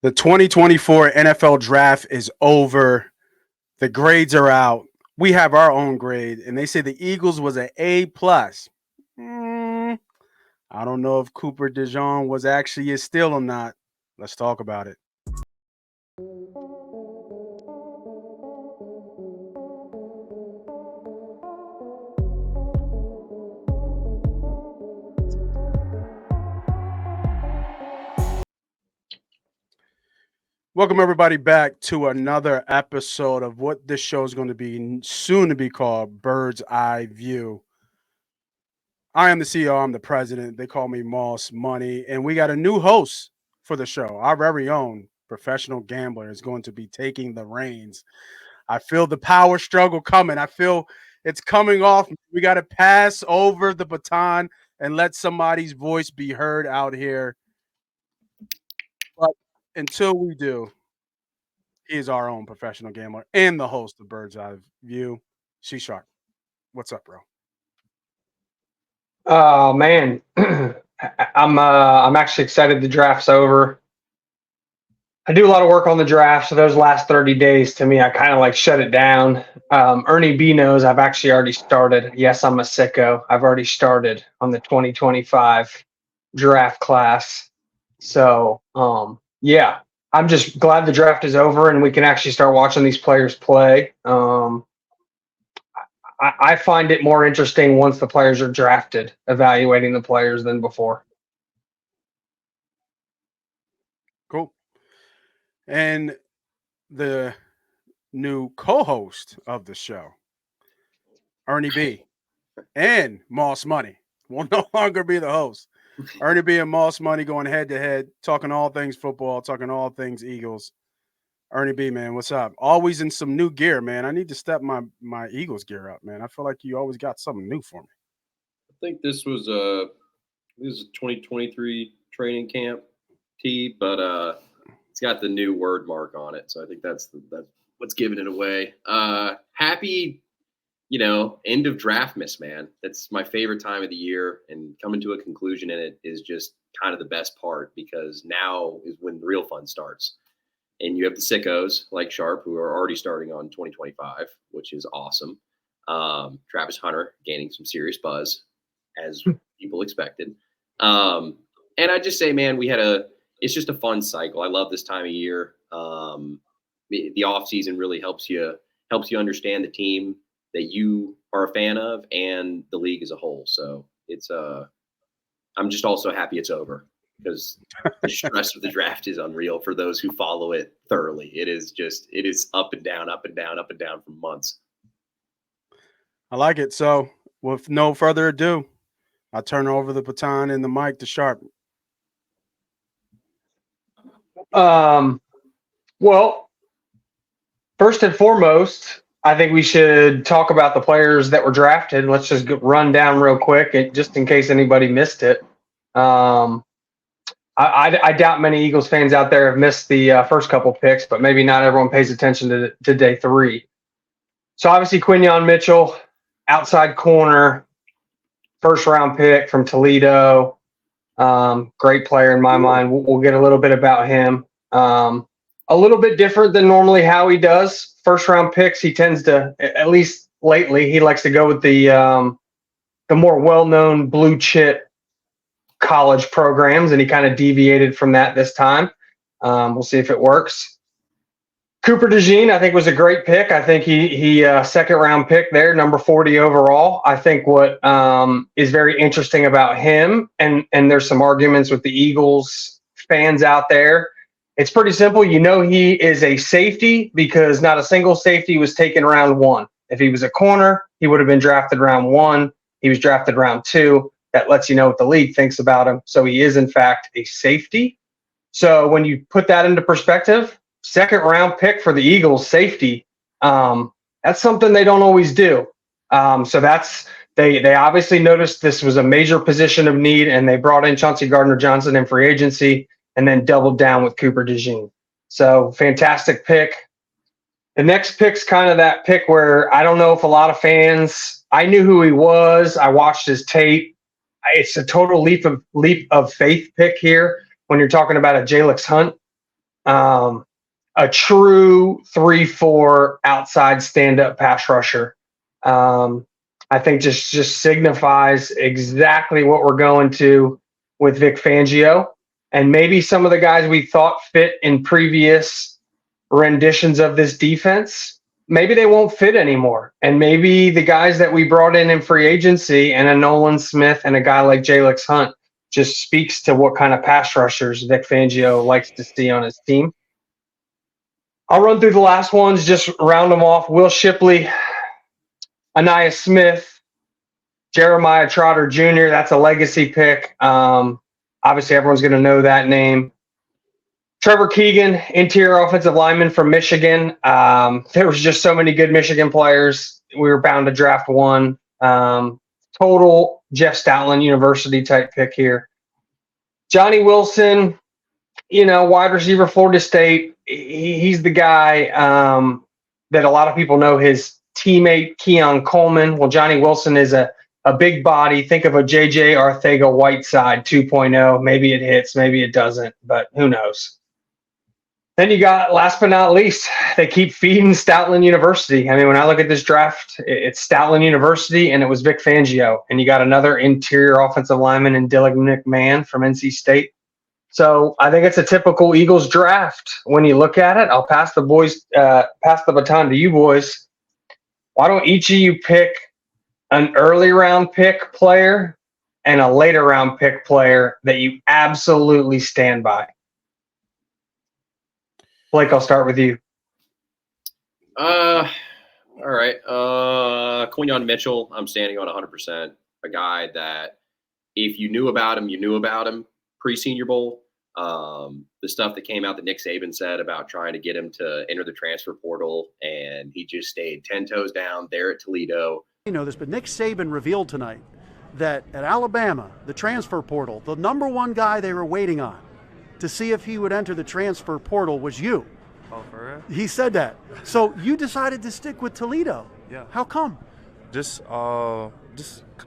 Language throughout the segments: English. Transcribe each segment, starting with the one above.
The 2024 NFL draft is over. The grades are out. We have our own grade, and they say the Eagles was an A plus. I don't know if Cooper DeJean was actually a steal or not. Let's talk about it. Welcome everybody back to another episode of what this show is going to be soon to be called Bird's Eye View. I am the CEO, I'm the president. They call me Moss Money, and we got a new host for the show. Our very own professional gambler is going to be taking the reins. I feel the power struggle coming. I feel it's coming off. We got to pass over the baton and let somebody's voice be heard out here. But until we do, he is our own professional gambler and the host of Bird's Eye View. C-Sharp. What's up, bro? Oh man, I'm actually excited the draft's over. I do a lot of work on the draft, so those last 30 days to me, I kind of like shut it down. Ernie B knows I've actually already started. Yes, I'm a sicko. I've already started on the 2025 draft class. So yeah, I'm just glad the draft is over and we can actually start watching these players play. I find it more interesting once the players are drafted, evaluating the players than before. Cool. And the new co-host of the show, Ernie B and Moss Money, will no longer be the host. Ernie B and Moss Money going head to head, talking all things football, talking all things Eagles. Ernie B, man, what's up? Always in some new gear, man. I need to step my Eagles gear up, man. I feel like you always got something new for me. I think this was a 2023 training camp tee, but it's got the new word mark on it, so I think that's what's giving it away. Happy, end of draft miss, man. That's my favorite time of the year, and coming to a conclusion in it is just kind of the best part because now is when the real fun starts. And you have the sickos like Sharp who are already starting on 2025, which is awesome. Travis Hunter gaining some serious buzz, as people expected. And I just say, man, it's just a fun cycle. I love this time of year. The off season really helps you understand the team that you are a fan of and the league as a whole. So it's I'm just also happy it's over. Because the stress of the draft is unreal for those who follow it thoroughly. It is up and down, up and down, up and down for months. I like it. So with no further ado, I turn over the baton and the mic to Sharp. Well, first and foremost, I think we should talk about the players that were drafted. Let's just run down real quick, just in case anybody missed it. I doubt many Eagles fans out there have missed the first couple picks, but maybe not everyone pays attention to day 3. So obviously Quinyon Mitchell, outside corner, first-round pick from Toledo. Great player in my mind. We'll get a little bit about him. A little bit different than normally how he does. First-round picks, he tends to, at least lately, he likes to go with the more well-known blue chip college programs, and he kind of deviated from that this time. We'll see if it works. Cooper DeJean, I think, was a great pick. I think he second round pick there, number 40 overall. I think what is very interesting about him, and there's some arguments with the Eagles fans out there. It's pretty simple. He is a safety because not a single safety was taken round 1. If he was a corner, he would have been drafted round 1. He was drafted round 2. That lets you know what the league thinks about him. So he is, in fact, a safety. So when you put that into perspective, second round pick for the Eagles safety, that's something they don't always do. So they obviously noticed this was a major position of need, and they brought in Chauncey Gardner-Johnson in free agency and then doubled down with Cooper DeJean. So fantastic pick. The next pick's kind of that pick where I don't know if a lot of fans, I knew who he was. I watched his tape. It's a total leap of faith pick here when you're talking about a Jalix Hunt. a true 3-4 outside stand-up pass rusher. I think just signifies exactly what we're going to with Vic Fangio. And maybe some of the guys we thought fit in previous renditions of this defense, maybe they won't fit anymore. And maybe the guys that we brought in free agency and a Nolan Smith and a guy like Jalix Hunt just speaks to what kind of pass rushers Vic Fangio likes to see on his team. I'll run through the last ones, just round them off. Will Shipley, Aniyah Smith, Jeremiah Trotter Jr., that's a legacy pick. Obviously, everyone's going to know that name. Trevor Keegan, interior offensive lineman from Michigan. There was just so many good Michigan players. We were bound to draft one. Total Jeff Stoutland University type pick here. Johnny Wilson, wide receiver, Florida State. He's the guy that a lot of people know his teammate, Keon Coleman. Well, Johnny Wilson is a big body. Think of a J.J. Arcega-Whiteside 2.0. Maybe it hits, maybe it doesn't, but who knows. Then you got, last but not least, they keep feeding Stoutland University. I mean, when I look at this draft, it's Stoutland University, and it was Vic Fangio. And you got another interior offensive lineman in Dylan McMahon from NC State. So I think it's a typical Eagles draft. When you look at it, I'll pass the baton to you boys. Why don't each of you pick an early round pick player and a later round pick player that you absolutely stand by? Blake, I'll start with you. All right. Quinyon Mitchell, I'm standing on 100%. A guy that if you knew about him, you knew about him pre-Senior Bowl. The stuff that came out that Nick Saban said about trying to get him to enter the transfer portal, and he just stayed 10 toes down there at Toledo. You know this, but Nick Saban revealed tonight that at Alabama, the transfer portal, the number one guy they were waiting on to see if he would enter the transfer portal was you. Oh, for real? He said that. So you decided to stick with Toledo. Yeah. How come? Just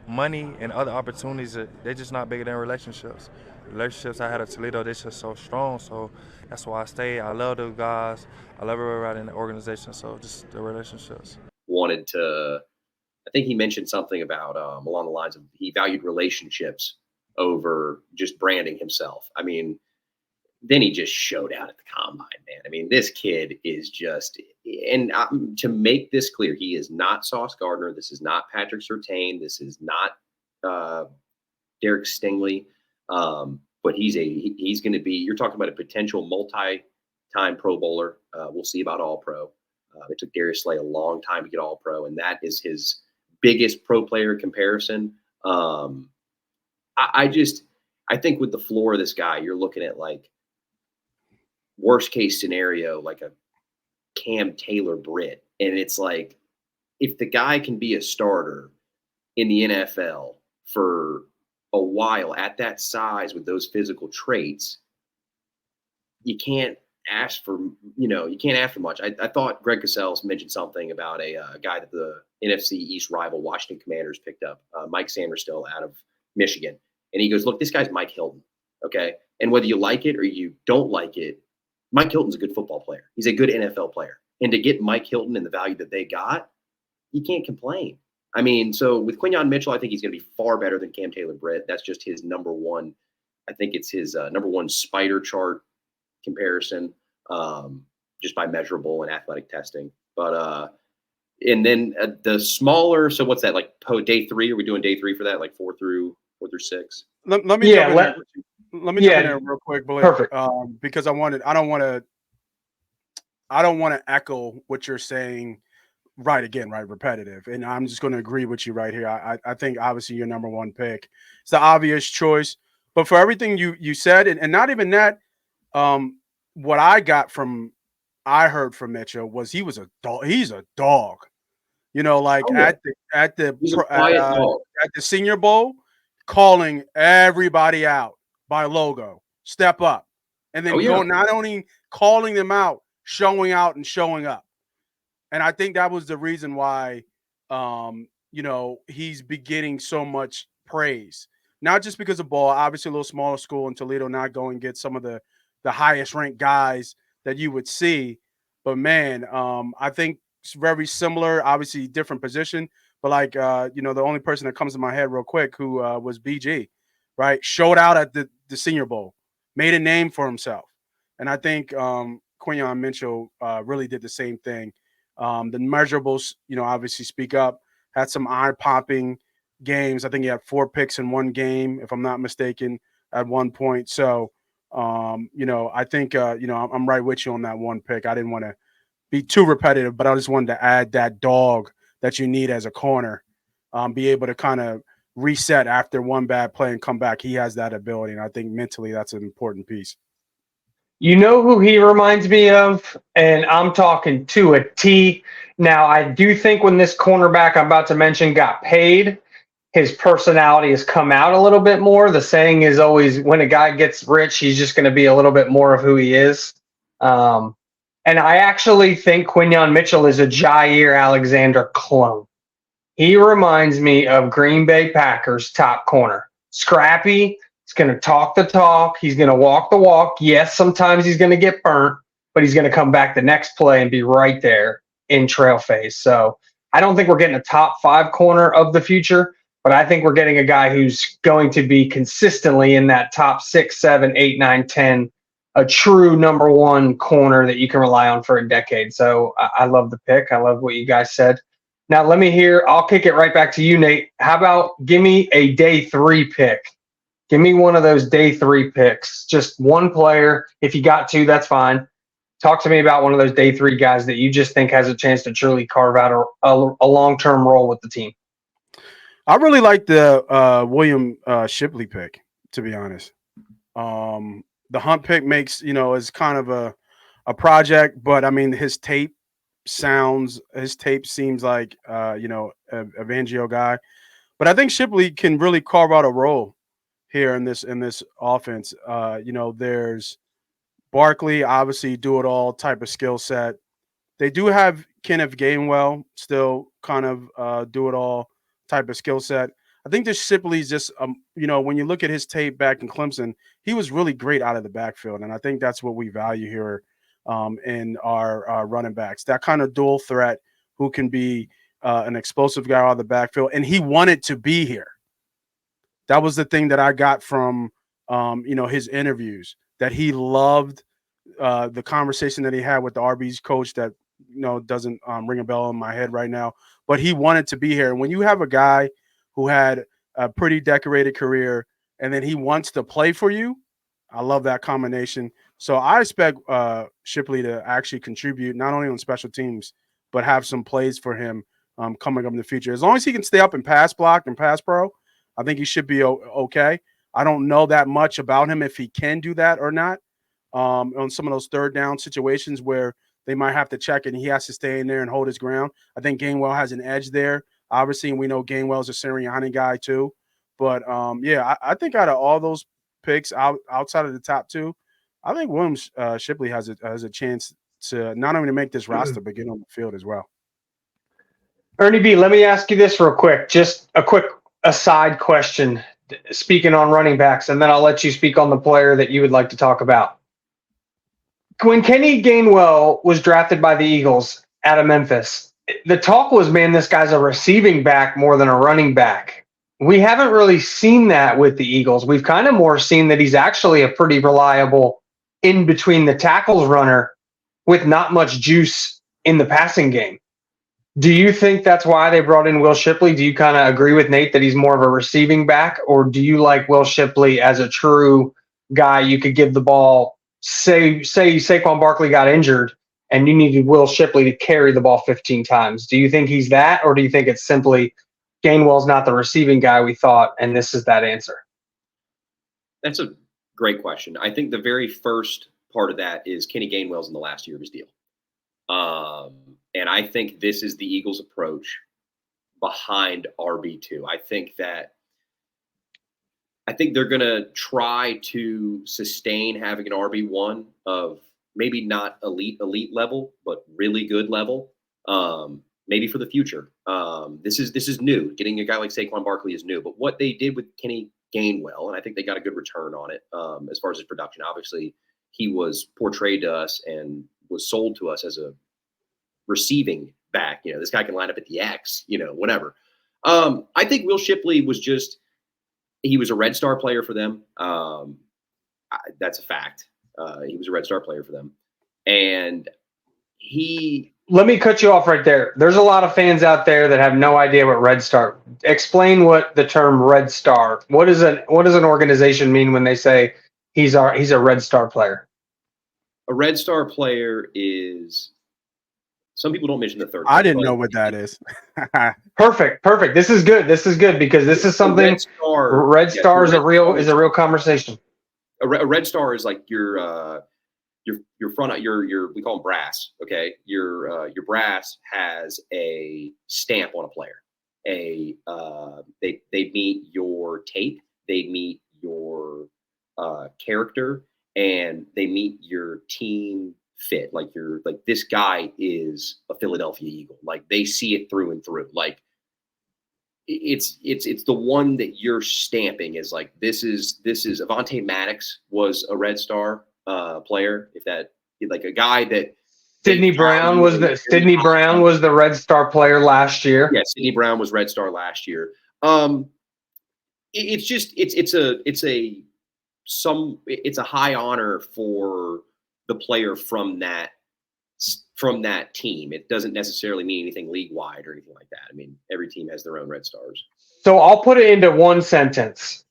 money and other opportunities. They're just not bigger than relationships. Relationships I had at Toledo, they're just so strong. So that's why I stayed. I love those guys. I love everybody in the organization. So just the relationships. I think he mentioned something about along the lines of he valued relationships over just branding himself. I mean, then he just showed out at the combine, man. I mean, this kid is just, and to make this clear, he is not Sauce Gardner. This is not Patrick Surtain. This is not Derek Stingley. But he's going to be, you're talking about a potential multi-time Pro Bowler. We'll see about All-Pro. It took Darius Slay a long time to get All-Pro, and that is his biggest pro player comparison. I think with the floor of this guy, you're looking at like worst case scenario, like a Cam Taylor Britt. And it's like, if the guy can be a starter in the NFL for a while at that size with those physical traits, you can't ask for much. I thought Greg Cassell's mentioned something about a guy that the NFC East rival Washington Commanders picked up, Mike Samerstill out of Michigan. And he goes, look, this guy's Mike Hilton. Okay. And whether you like it or you don't like it, Mike Hilton's a good football player. He's a good NFL player. And to get Mike Hilton and the value that they got, you can't complain. I mean, so with Quinyon Mitchell, I think he's going to be far better than Cam Taylor Britt. That's just his number one. I think it's his number one spider chart comparison, just by measurable and athletic testing. But and then the smaller. So what's that like? Day 3? Are we doing day 3 for that? Like 4 through 6? Let me jump in there real quick, Blake. Perfect. Because I don't want to echo what you're saying. Right, repetitive. And I'm just going to agree with you right here. I think obviously your number one pick. It's the obvious choice. But for everything you said, and not even that, what I heard from Mitchell was he was a dog. He's a dog. At the Senior Bowl, calling everybody out by logo, step up. And then not only calling them out, showing out and showing up. And I think that was the reason why, he's been getting so much praise. Not just because of ball, obviously a little smaller school in Toledo, not going to get some of the highest ranked guys that you would see. But man, I think it's very similar. Obviously, different position, but like the only person that comes to my head real quick who was BG, right? Showed out at the Senior Bowl, made a name for himself, and I think Quinyon Mitchell really did the same thing. The measurables, obviously speak up. Had some eye-popping games. I think he had 4 picks in one game, if I'm not mistaken, at one point. So, I think, I'm right with you on that one pick. I didn't want to be too repetitive, but I just wanted to add that dog that you need as a corner, be able to kind of reset after one bad play and come back. He has that ability, and I think mentally that's an important piece. You know who he reminds me of? And I'm talking to a T. Now, I do think when this cornerback I'm about to mention got paid, his personality has come out a little bit more. The saying is always when a guy gets rich, he's just going to be a little bit more of who he is. And I actually think Quinyon Mitchell is a Jair Alexander clone. He reminds me of Green Bay Packers top corner. Scrappy. He's going to talk the talk. He's going to walk the walk. Yes, sometimes he's going to get burnt, but he's going to come back the next play and be right there in trail phase. So I don't think we're getting a top 5 corner of the future, but I think we're getting a guy who's going to be consistently in that top 6, 7, 8, 9, 10, a true number 1 corner that you can rely on for a decade. So I love the pick. I love what you guys said. Now let me hear, I'll kick it right back to you, Nate. How about give me a day 3 pick? Give me one of those day 3 picks. Just one player. If you got 2, that's fine. Talk to me about one of those day 3 guys that you just think has a chance to truly carve out a long-term role with the team. I really like the William Shipley pick, to be honest. The Hunt pick makes, is kind of a project, but I mean, his tape seems like, a Evangio guy. But I think Shipley can really carve out a role here in this offense. There's Barkley, obviously do it all type of skill set. They do have Kenneth Gainwell, still kind of do it all type of skill set. I think this Shipley's just, when you look at his tape back in Clemson, he was really great out of the backfield, and I think that's what we value here in our running backs. That kind of dual threat who can be an explosive guy out of the backfield, and he wanted to be here. That was the thing that I got from, his interviews, that he loved the conversation that he had with the RB's coach that, doesn't ring a bell in my head right now, but he wanted to be here. And when you have a guy who had a pretty decorated career and then he wants to play for you, I love that combination. So I expect Shipley to actually contribute not only on special teams, but have some plays for him coming up in the future. As long as he can stay up and pass block and pass pro, I think he should be okay. I don't know that much about him if he can do that or not on some of those third down situations where they might have to check and he has to stay in there and hold his ground. I think Gainwell has an edge there, obviously, and we know Gainwell's a Sirianni guy too. But, I think out of all those picks outside of the top 2, I think Williams Shipley has a chance to not only make this roster, but get on the field as well. Ernie B., let me ask you this real quick. Just a quick aside question, speaking on running backs, and then I'll let you speak on the player that you would like to talk about. When Kenny Gainwell was drafted by the Eagles out of Memphis, the talk was, man, this guy's a receiving back more than a running back. We haven't really seen that with the Eagles. We've kind of more seen that he's actually a pretty reliable in between the tackles runner with not much juice in the passing game. Do you think that's why they brought in Will Shipley? Do you kind of agree with Nate that he's more of a receiving back, or do you like Will Shipley as a true guy you could give the ball? Say Saquon Barkley got injured and you needed Will Shipley to carry the ball 15 times. Do you think he's that, or do you think it's simply Gainwell's not the receiving guy we thought, and this is that answer? That's a great question. I think the very first part of that is Kenny Gainwell's in the last year of his deal. And I think this is the Eagles' approach behind RB2. I think they're going to try to sustain having an RB1 of maybe not elite level, but really good level, maybe for the future. This is new. Getting a guy like Saquon Barkley is new. But what they did with Kenny Gainwell, and I think they got a good return on it as far as his production. Obviously, he was portrayed to us and was sold to us as a receiving back. You know, this guy can line up at the X, you know, whatever. I think Will Shipley was he was a Red Star player for them. That's a fact. He was a Red Star player for them. And let me cut you off right there. There's a lot of fans out there that have no idea what Red Star. Explain what the term Red Star. What does an organization mean when they say he's a Red Star player? A Red Star player is. Some people don't mention the third. I didn't know what that is. Perfect. This is good. Because this is something. Red Star is a real conversation. A Red Star is like your front, we call them brass. Okay. Your brass has a stamp on a player. They meet your tape, they meet your character, and they meet your team fit. Like this guy is a Philadelphia Eagle. Like they see it through and through. Like it's the one that you're stamping is like, this is Avonte Maddox was a Red Star player. If that, like a guy that Sidney Brown was the Red Star player last year. Yeah, Sidney Brown was Red Star last year. It's a high honor for the player from that team. It doesn't necessarily mean anything league wide or anything like that. I mean, every team has their own Red Stars. So I'll put it into one sentence.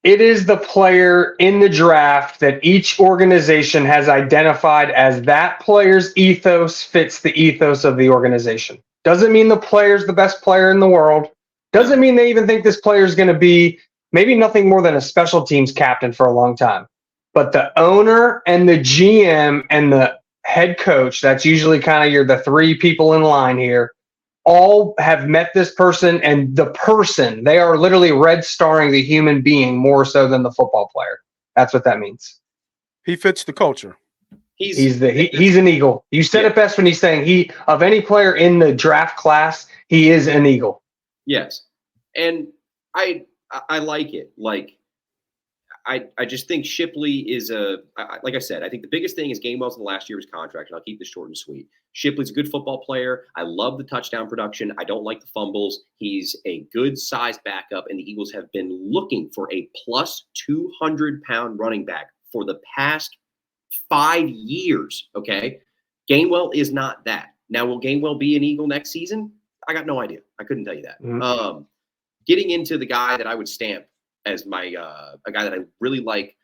It is the player in the draft that each organization has identified as that player's ethos fits the ethos of the organization. Doesn't mean the player's the best player in the world. Doesn't mean they even think this player is going to be maybe nothing more than a special teams captain for a long time. But the owner and the GM and the head coach, that's usually kind of the three people in line here, all have met this person, and the person, they are literally Red Starring the human being more so than the football player. That's what that means. He fits the culture. He's an Eagle. You said it best when he's saying of any player in the draft class, he is an Eagle. Yes. And I like it. Like, I just think Shipley is like I said, I think the biggest thing is Gainwell's in the last year of his contract, and I'll keep this short and sweet. Shipley's a good football player. I love the touchdown production. I don't like the fumbles. He's a good size backup, and the Eagles have been looking for a plus 200-pound running back for the past 5 years, okay? Gainwell is not that. Now, will Gainwell be an Eagle next season? I got no idea. I couldn't tell you that. Mm-hmm. Getting into the guy that I would stamp as my a guy that I really like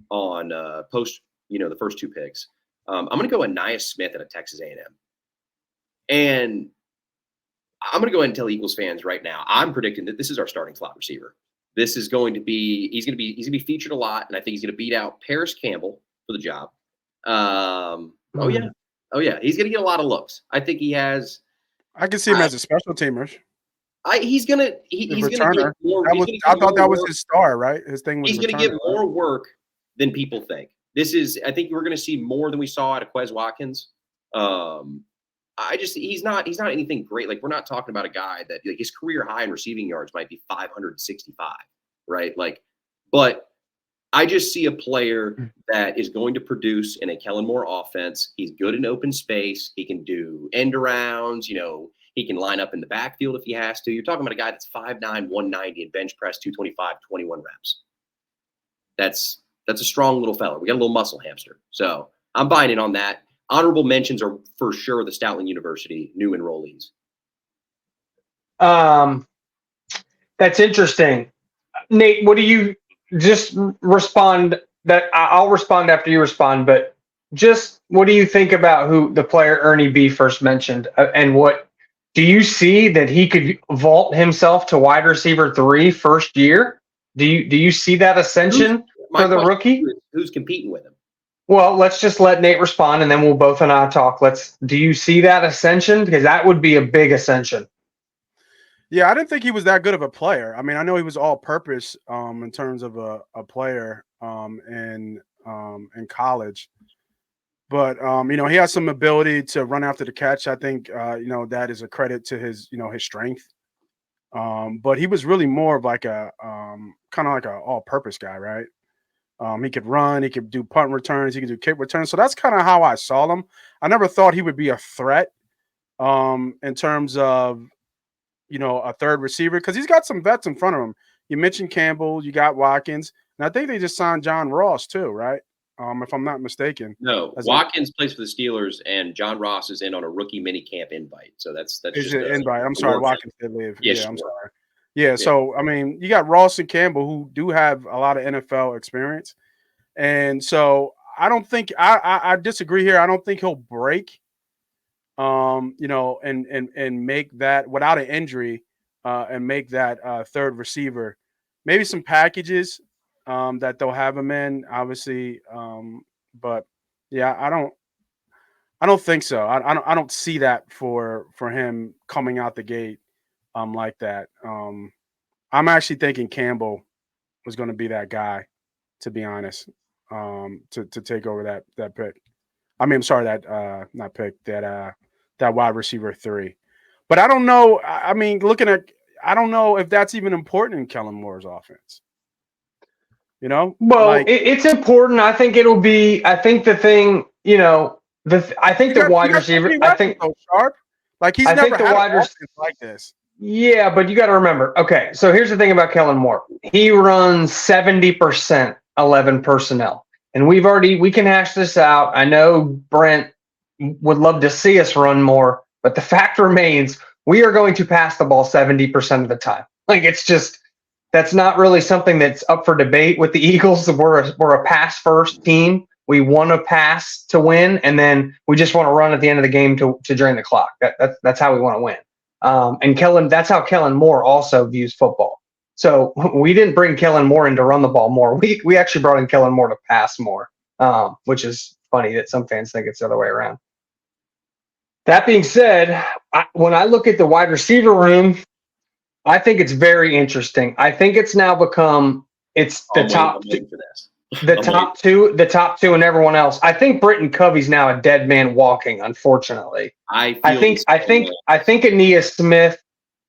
on post, the first two picks. I'm going to go Anais Smith at a Texas A&M, and I'm going to go ahead and tell Eagles fans right now, I'm predicting that this is our starting slot receiver. This is going to be he's going to be featured a lot, and I think he's going to beat out Paris Campbell for the job. Oh yeah, he's going to get a lot of looks. I think he has. I can see him as a special teamer. He's gonna get more. I thought that was his star, right? His thing was. He's gonna get more work than people think. I think we're gonna see more than we saw out of Quez Watkins. He's not anything great. Like, we're not talking about a guy that, like, his career high in receiving yards might be 565, right? Like, but I just see a player that is going to produce in a Kellen Moore offense. He's good in open space. He can do end arounds, he can line up in the backfield if he has to. You're talking about a guy that's 5'9", 190 and bench press 225, 21 reps. That's a strong little fella. We got a little muscle hamster. So I'm buying in on that. Honorable mentions are for sure the Stoutland University new enrollees. That's interesting. Nate, what do you just respond? That I'll respond after you respond, but just what do you think about who the player Ernie B first mentioned, and what do you see that he could vault himself to wide receiver 3 first year? Do you see that ascension for the rookie? Who's competing with him? Well, let's just let Nate respond, and then we'll both and I talk. Do you see that ascension? Because that would be a big ascension. Yeah, I didn't think he was that good of a player. I mean, I know he was all-purpose in terms of a player in college. But, he has some ability to run after the catch. I think, that is a credit to his strength. But he was really more of like a kind of like an all-purpose guy, right? He could run, he could do punt returns, he could do kick returns. So that's kind of how I saw him. I never thought he would be a threat in terms of, a third receiver, because he's got some vets in front of him. You mentioned Campbell, you got Watkins, and I think they just signed John Ross too, right? If I'm not mistaken. No, Watkins plays for the Steelers, and John Ross is in on a rookie mini camp invite. So that's Is just it invite? I'm sorry, Watkins did leave. Yeah, I'm sorry. Yeah, so I mean, you got Ross and Campbell who do have a lot of NFL experience, and so I don't think I disagree here. I don't think he'll break, and make that without an injury, and make that third receiver. Maybe some packages that they'll have him in, obviously, but yeah, I don't think so. I don't see that for him coming out the gate like that. I'm actually thinking Campbell was going to be that guy, to be honest, to take over that pick. I mean, I'm sorry, that not pick, that wide receiver 3. But I don't know. I mean, I don't know if that's even important in Kellen Moore's offense. Well, like, it's important. I think it'll be. I think the thing, I think the wide receiver. I think so sharp. Like he's never had an offense like this. Yeah, but you got to remember. Okay, so here's the thing about Kellen Moore. He runs 70% 11 personnel, and we can hash this out. I know Brent would love to see us run more, but the fact remains we are going to pass the ball 70% of the time. Like it's just that's not really something that's up for debate with the Eagles. We're a pass first team. We want to pass to win, and then we just want to run at the end of the game to drain the clock. That's how we want to win. And that's how Kellen Moore also views football. So we didn't bring Kellen Moore in to run the ball more. We actually brought in Kellen Moore to pass more, which is funny that some fans think it's the other way around. That being said, when I look at the wide receiver room, I think it's very interesting. I think it's now become the top two, and everyone else. I think Britton Covey's now a dead man walking. Unfortunately, I think Aeneas Smith.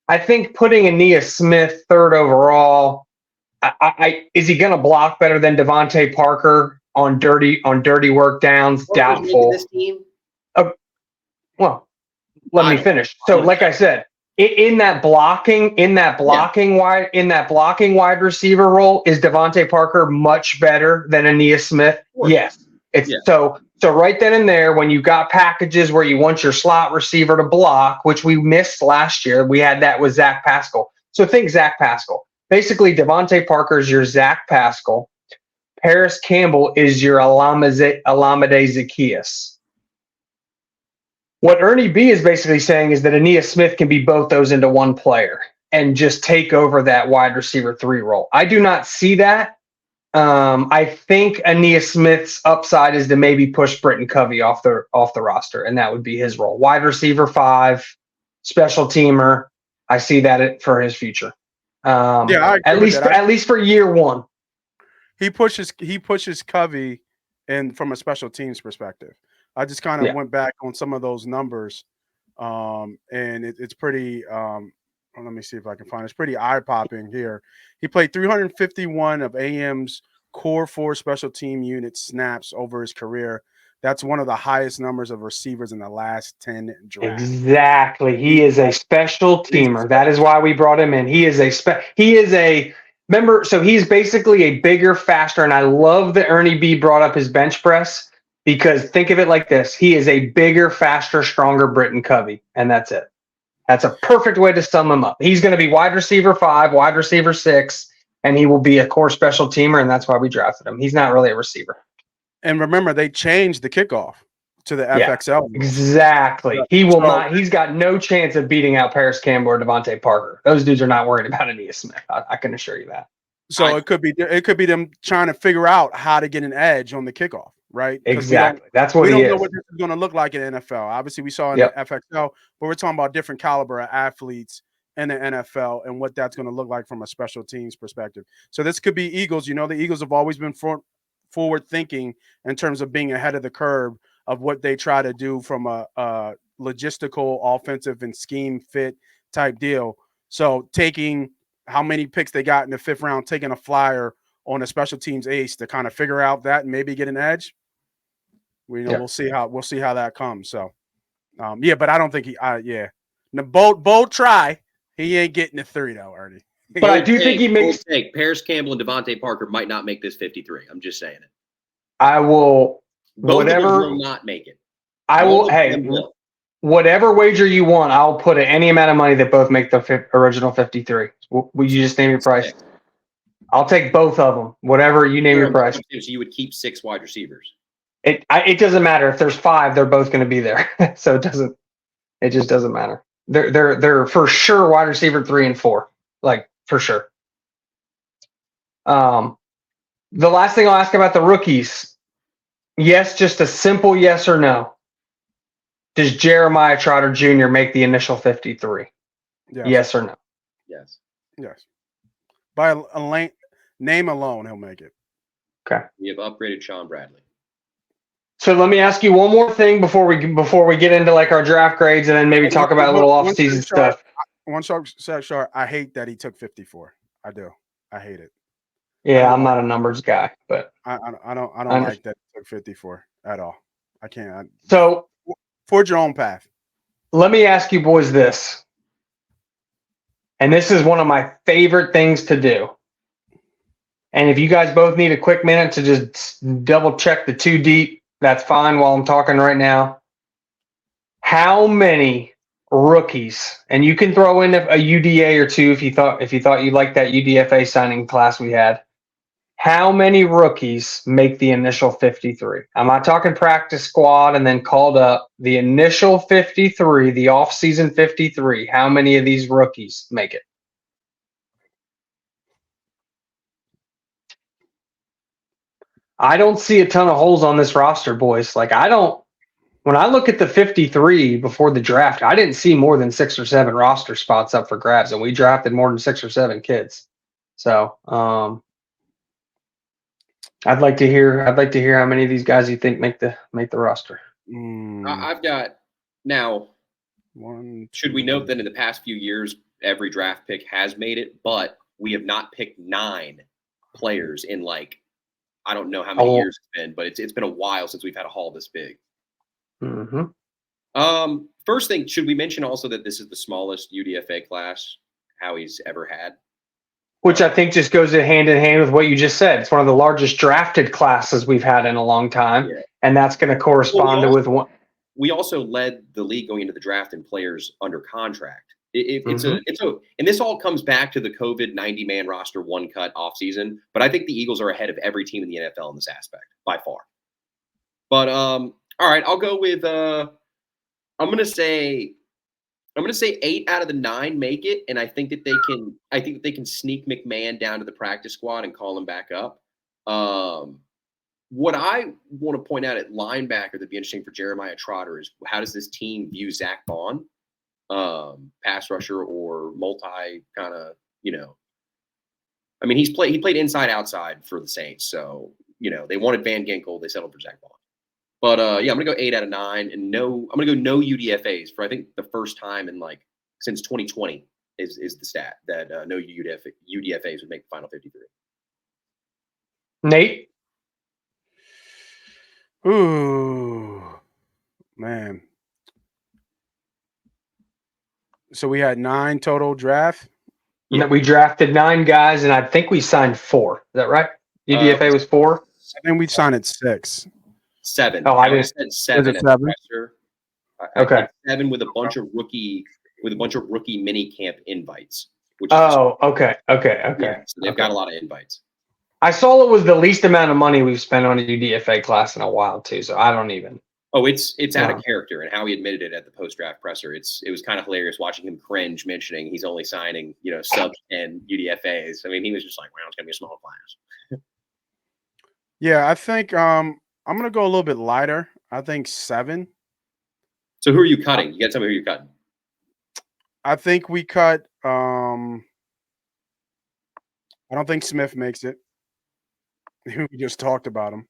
I think putting Aeneas Smith third overall. Is he going to block better than Devontae Parker on dirty work downs? Doubtful. This team? Well, let me finish. So, like I said, in that blocking wide receiver role, is Devontae Parker much better than Aeneas Smith? Yes. So right then and there, when you got packages where you want your slot receiver to block, which we missed last year, we had that with Zach Pascal. So think Zach Pascal. Basically, Devontae Parker is your Zach Pascal. Paris Campbell is your Alameda Zacchaeus. What Ernie B is basically saying is that Aeneas Smith can be both those into one player and just take over that wide receiver 3 role. I do not see that. I think Aeneas Smith's upside is to maybe push Britton Covey off the roster, and that would be his role. Wide receiver 5, special teamer. I see that for his future. I agree at least for year 1. He pushes Covey in from a special teams perspective. I just kind of went back on some of those numbers, and it's pretty. Let me see if I can find it. It's pretty eye-popping here. He played 351 of AM's core 4 special team unit snaps over his career. That's one of the highest numbers of receivers in the last 10 drafts. Exactly. He is a special teamer. That is why we brought him in. Remember, so he's basically a bigger, faster, and I love that Ernie B brought up his bench press. Because think of it like this. He is a bigger, faster, stronger Britton Covey, and that's it. That's a perfect way to sum him up. He's going to be wide receiver 5, wide receiver 6, and he will be a core special teamer, and that's why we drafted him. He's not really a receiver. And remember, they changed the kickoff to the FXL. Exactly. He will not. He's got no chance of beating out Paris Campbell or Devontae Parker. Those dudes are not worried about Aeneas Smith. I can assure you that. So it could be them trying to figure out how to get an edge on the kickoff. Right? Exactly. That's what we he don't know is. what this is going to look like in the NFL. Obviously, we saw in the FXL, but we're talking about different caliber of athletes in the NFL and what that's going to look like from a special teams perspective. So this could be Eagles. The Eagles have always been forward thinking in terms of being ahead of the curve of what they try to do from a logistical, offensive, and scheme fit type deal. So taking how many picks they got in the 5th round, taking a flyer on a special teams ace to kind of figure out that and maybe get an edge. We'll see how that comes. So, but I don't think the bold try. He ain't getting the 3 though, Ernie. But I do think he makes. Paris Campbell and Devontae Parker might not make this 53. I'm just saying it. I will. Both whatever. of them will not make it. I will. Hey, whatever wager you want, I'll put any amount of money that both make the original 53. Will you just name your price? I'll take both of them. Whatever you name your price. So you would keep 6 wide receivers. It doesn't matter if there's 5; they're both going to be there. So it just doesn't matter. They're for sure wide receiver 3 and 4, like for sure. The last thing I'll ask about the rookies. Yes, just a simple yes or no. Does Jeremiah Trotter Jr. make the initial 53? Yes or no? Yes. Yes. By a name alone, he'll make it. Okay. We have upgraded Sean Bradley. So let me ask you one more thing before we get into like our draft grades and then maybe talk about a little off-season stuff. One short, I hate that he took 54. I do. I hate it. Yeah, I'm not a numbers guy, but I don't like that he took 54 at all. I can't. So forge your own path. Let me ask you boys this. And this is one of my favorite things to do. And if you guys both need a quick minute to just double check the 2 deep, that's fine while I'm talking right now. How many rookies, and you can throw in a UDA or 2 if you thought you liked that UDFA signing class we had. How many rookies make the initial 53? I'm not talking practice squad and then called up. The initial 53, the off-season 53. How many of these rookies make it? I don't see a ton of holes on this roster, boys. When I look at the 53 before the draft, I didn't see more than 6 or 7 roster spots up for grabs, and we drafted more than 6 or 7 kids. So, I'd like to hear how many of these guys you think make the roster. I've got now. Should we note that in the past few years, every draft pick has made it, but we have not picked 9 players in I don't know how many years it's been, but it's been a while since we've had a haul this big. Mm-hmm. First thing, should we mention also that this is the smallest UDFA class Howie's ever had? Which I think just goes hand in hand with what you just said. It's one of the largest drafted classes we've had in a long time, and that's going to correspond with one. We also led the league going into the draft in players under contract. And this all comes back to the COVID 90-man roster 1 cut off season. But I think the Eagles are ahead of every team in the NFL in this aspect by far. But all right, I'll go with I'm gonna say 8 out of the 9 make it, and I think that they can sneak McMahon down to the practice squad and call him back up. What I want to point out at linebacker that'd be interesting for Jeremiah Trotter is how does this team view Zach Bond, pass rusher or multi kind of, I mean, he played inside outside for the Saints, so they wanted Van Ginkel, they settled for Zach Bond. But I'm gonna go 8 out of 9, and I'm gonna go no UDFAs for I think the first time in since 2020 is the stat that no UDFAs would make the final 53. Nate? Ooh, man. So we had 9 total draft. Yeah. We drafted 9 guys, and I think we signed 4. Is that right? UDFA was 4. I think we signed at 6. 7. Oh, I just said 7. Is it 7? Okay. 7 with a bunch of rookie mini camp invites. Okay. Yeah, so they've got a lot of invites. I saw it was the least amount of money we've spent on a UDFA class in a while too. So I don't even. Oh, it's out of character, and how he admitted it at the post-draft presser. It was kind of hilarious watching him cringe, mentioning he's only signing sub 10 UDFAs. I mean, he was just like, "Wow, it's gonna be a small class." Yeah, I think I'm gonna go a little bit lighter. I think 7. So who are you cutting? You got to tell me who you're cutting. I think we cut. I don't think Smith makes it. We just talked about him.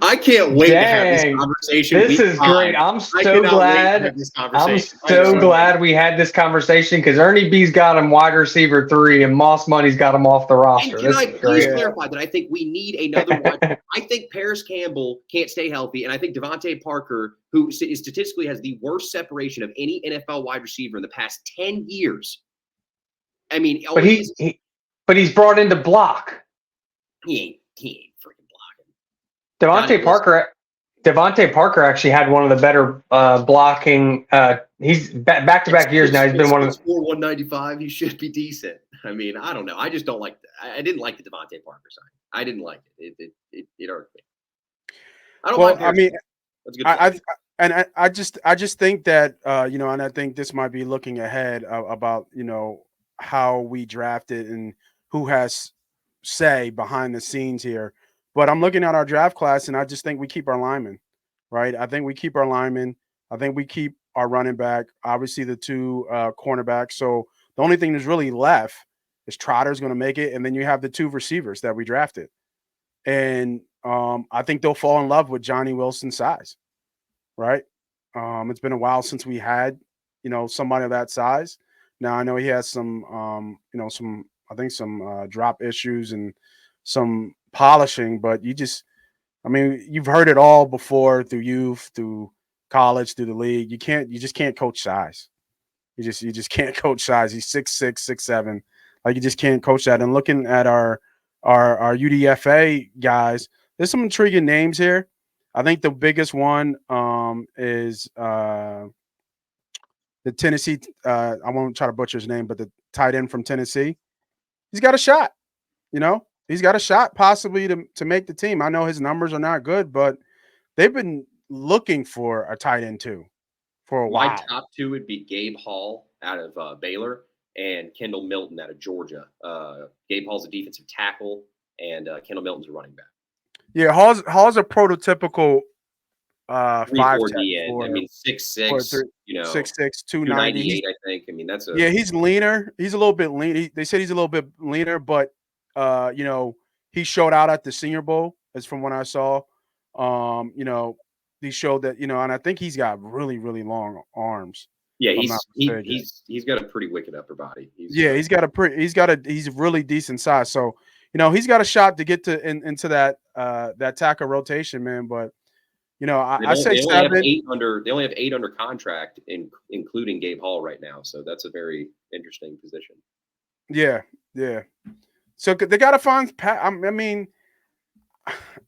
I can't wait to have this Dang. conversation. This week is 5. great. I'm I so cannot wait to glad. have this I'm conversation. so glad we had this conversation because Ernie B's got him wide receiver 3 and Moss Money's got him off the And roster. can This I is please great. clarify that I think we need another wide. I think Paris Campbell can't stay healthy, and I think Devontae Parker, who statistically has the worst separation of any NFL wide receiver in the past 10 years. I mean, But he's brought in to block. he ain't freaking blocking. Devontae Parker actually had one of the better blocking. He's back-to-back years now. He's been one of the 195. He should be decent. I mean, I don't know. I just don't like. I didn't like the Devontae Parker sign. I didn't like it. It irked me. I don't Well, mind I mean, that's a good. I just think that and I think this might be looking ahead about how we drafted and who has say behind the scenes here. But I'm looking at our draft class, and I just think we keep our linemen, right? I think we keep our linemen. I think we keep our running back. Obviously, the 2 cornerbacks. So the only thing that's really left is Trotter's going to make it, and then you have the 2 receivers that we drafted, and I think they'll fall in love with Johnny Wilson's size, right? It's been a while since we had, somebody of that size. Now I know he has some, some drop issues and some polishing, but you've heard it all before through youth, through college, through the league. You just can't coach size. You just can't coach size. He's 6'6", 6'7". Like you just can't coach that. And looking at our UDFA guys, there's some intriguing names here. I think the biggest one is the Tennessee. I won't try to butcher his name, but the tight end from Tennessee. He's got a shot. He's got a shot possibly to make the team. I know his numbers are not good, but they've been looking for a tight end too for a while. My top 2 would be Gabe Hall out of Baylor and Kendall Milton out of Georgia. Gabe Hall's a defensive tackle, and Kendall Milton's a running back. Yeah, Hall's a prototypical 5'10". I mean, 6'6", 6'6", 290. 298, I think. I mean, he's leaner. He's a little bit lean. They said he's a little bit leaner, but he showed out at the Senior Bowl, as from what I saw. He showed that, and I think he's got really, really long arms. Yeah, he's got a pretty wicked upper body. He's a really decent size. So, he's got a shot to get into that tackle rotation, man. But I say 7. They only have 8 under contract, including Gabe Hall right now. So that's a very interesting position. Yeah. So they got to find. I mean,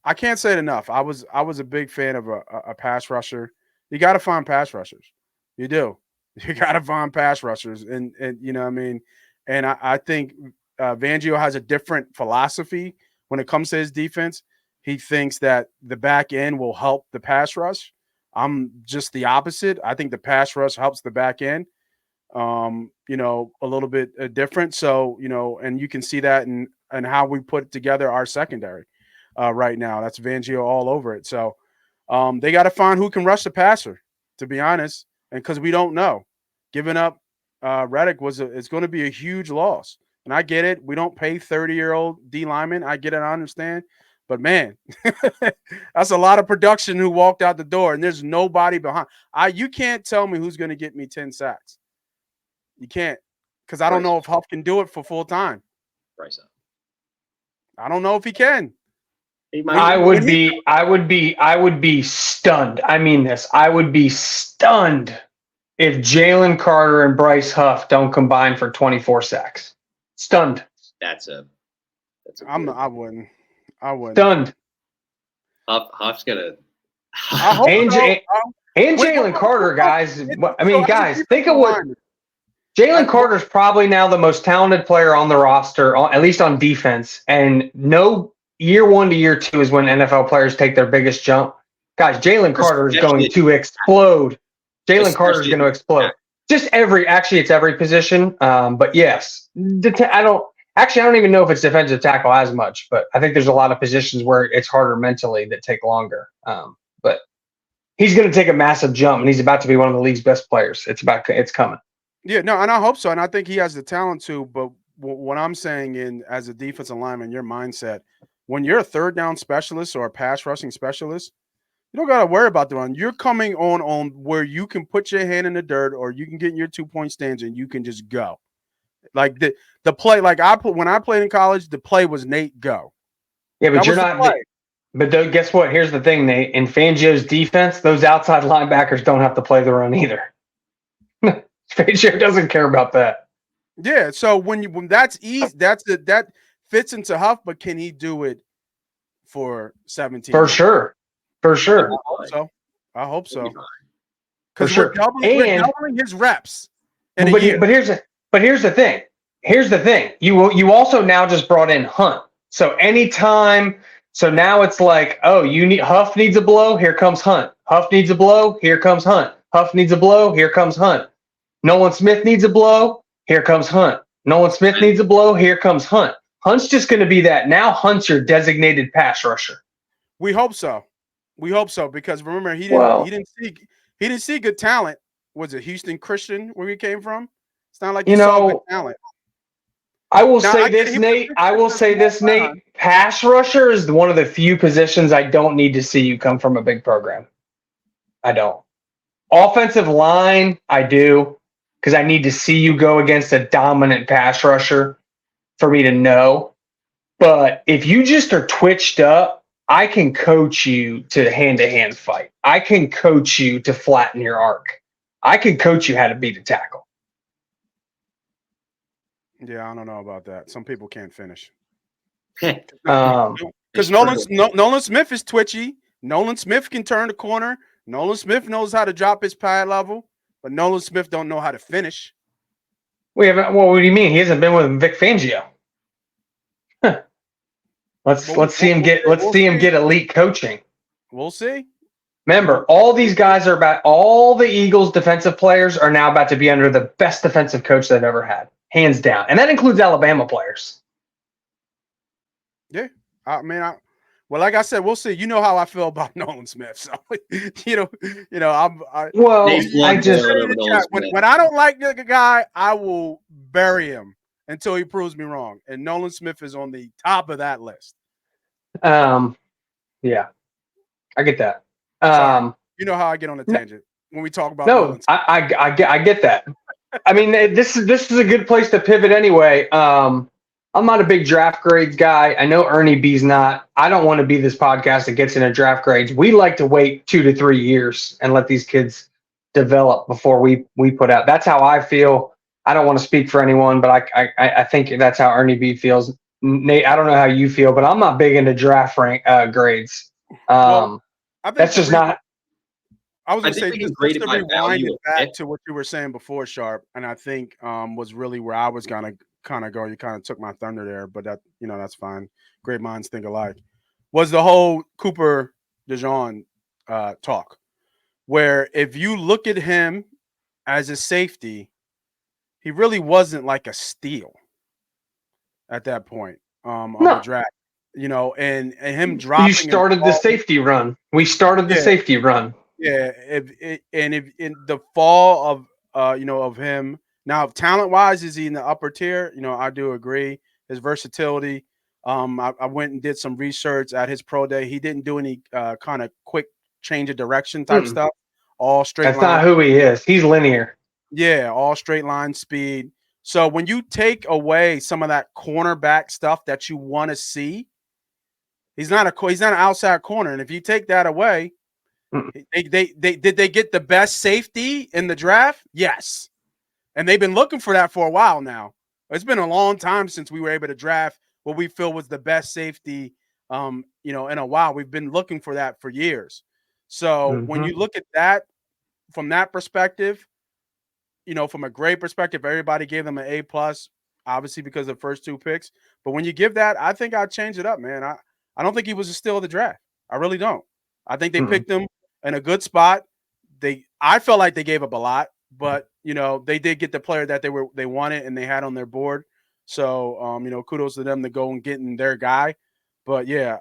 I can't say it enough. I was a big fan of a pass rusher. You got to find pass rushers. You do. You got to find pass rushers, and you know what I mean. And I think Fangio has a different philosophy when it comes to his defense. He thinks that the back end will help the pass rush. I'm just the opposite. I think the pass rush helps the back end. A little bit different. So, and you can see that in how we put together our secondary right now. That's Fangio all over it. So they got to find who can rush the passer, to be honest. And because we don't know, giving up Reddick it's going to be a huge loss. And I get it. We don't pay 30-year-old D linemen. I get it. I understand. But man, that's a lot of production who walked out the door, and there's nobody behind. You can't tell me who's going to get me 10 sacks. You can't, because I don't know if Huff can do it for full time. Bryce up. I don't know if he can. I would be stunned. I mean this. I would be stunned if Jalen Carter and Bryce Huff don't combine for 24 sacks. Stunned. I wouldn't. Stunned. Huff's gonna. And Jalen Carter, guys. I mean, guys, think of what Jalen Carter's probably now the most talented player on the roster, at least on defense. And no, year 1 to year 2 is when NFL players take their biggest jump. Guys, Jalen Carter is going to explode. Jalen Carter is going to explode. Just it's every position. But yes, I don't even know if it's defensive tackle as much, but I think there's a lot of positions where it's harder mentally that take longer. But he's going to take a massive jump, and he's about to be one of the league's best players. It's coming. Yeah, no, and I hope so, and I think he has the talent to. But what I'm saying, as a defensive lineman, your mindset, when you're a third down specialist or a pass rushing specialist, you don't got to worry about the run. You're coming on where you can put your hand in the dirt or you can get in your 2-point stance and you can just go. Like the play, like when I played in college, the play was Nate go. Yeah, but That you're was the not. play. But guess what? Here's the thing, Nate. In Fangio's defense, those outside linebackers don't have to play the run either. Fangio doesn't care about that. Yeah, so when that's easy, that fits into Huff, but can he do it for 17 For years? sure. For sure. I hope so. For Because sure. we're doubling his reps in a But year. here's the thing. Here's the thing. You also now just brought in Hunt. So anytime, so now it's like, oh, Huff needs a blow, here comes Hunt. Huff needs a blow, here comes Hunt. Huff needs a blow, here comes Hunt. Nolan Smith needs a blow, here comes Hunt. Nolan Smith needs a blow, here comes Hunt. Hunt's just going to be that. Now Hunt's your designated pass rusher. We hope so. We hope so because remember he didn't see good talent. Was it Houston Christian where he came from? It's not like he saw good talent. I will say this, Nate. Nate. Pass rusher is one of the few positions I don't need to see you come from a big program. I don't. Offensive line, I do, because I need to see you go against a dominant pass rusher for me to know. But if you just are twitched up, I can coach you to hand-to-hand fight. I can coach you to flatten your arc. I can coach you how to beat a tackle. Yeah, I don't know about that. Some people can't finish. Because Nolan Smith is twitchy. Nolan Smith can turn the corner. Nolan Smith knows how to drop his pad level, but Nolan Smith don't know how to finish. What do you mean? He hasn't been with Vic Fangio. Let's see him get elite coaching. We'll see. Remember, all these guys all the Eagles defensive players are now about to be under the best defensive coach they've ever had, hands down. And that includes Alabama players. Yeah. I mean, like I said, we'll see. You know how I feel about Nolan Smith. So, when I don't like the guy, I will bury him until he proves me wrong. And Nolan Smith is on the top of that list. Yeah, I get that. You know how I get on a tangent when we talk about. No, I get that. I mean, this is a good place to pivot anyway. I'm not a big draft grades guy. I know Ernie B's not. I don't want to be this podcast that gets into draft grades. We like to wait 2 to 3 years and let these kids develop before we put out. That's how I feel. I don't want to speak for anyone, but I think that's how Ernie B feels. Nate, I don't know how you feel, but I'm not big into draft grades. That's just not. I was going to say, just to rewind it back to what you were saying before, Sharp, and I think was really where I was going to kind of go. You kind of took my thunder there, but that's fine. Great minds think alike. Was the whole Cooper DeJean talk, where if you look at him as a safety, he really wasn't like a steal at that point of the draft. And him dropping. You started the safety run. We started the safety run. Yeah, if in the fall of him now, talent wise, is he in the upper tier? I do agree. His versatility. I went and did some research at his pro day. He didn't do any kind of quick change of direction type stuff. All straight. That's not who he is. He's linear. Yeah, all straight line speed. So when you take away some of that cornerback stuff that you want to see, he's not an outside corner, and if you take that away. Did they get the best safety in the draft? Yes. And they've been looking for that for a while now. It's been a long time since we were able to draft what we feel was the best safety in a while. We've been looking for that for years. So when you look at that from that perspective, from a grade perspective, everybody gave them an A+, obviously because of the first 2 picks. But when you give that, I think I'd change it up, man. I don't think he was a steal of the draft. I really don't. I think they picked him in a good spot. I felt like they gave up a lot, but they did get the player that they wanted and they had on their board. So kudos to them to go and getting their guy. But yeah,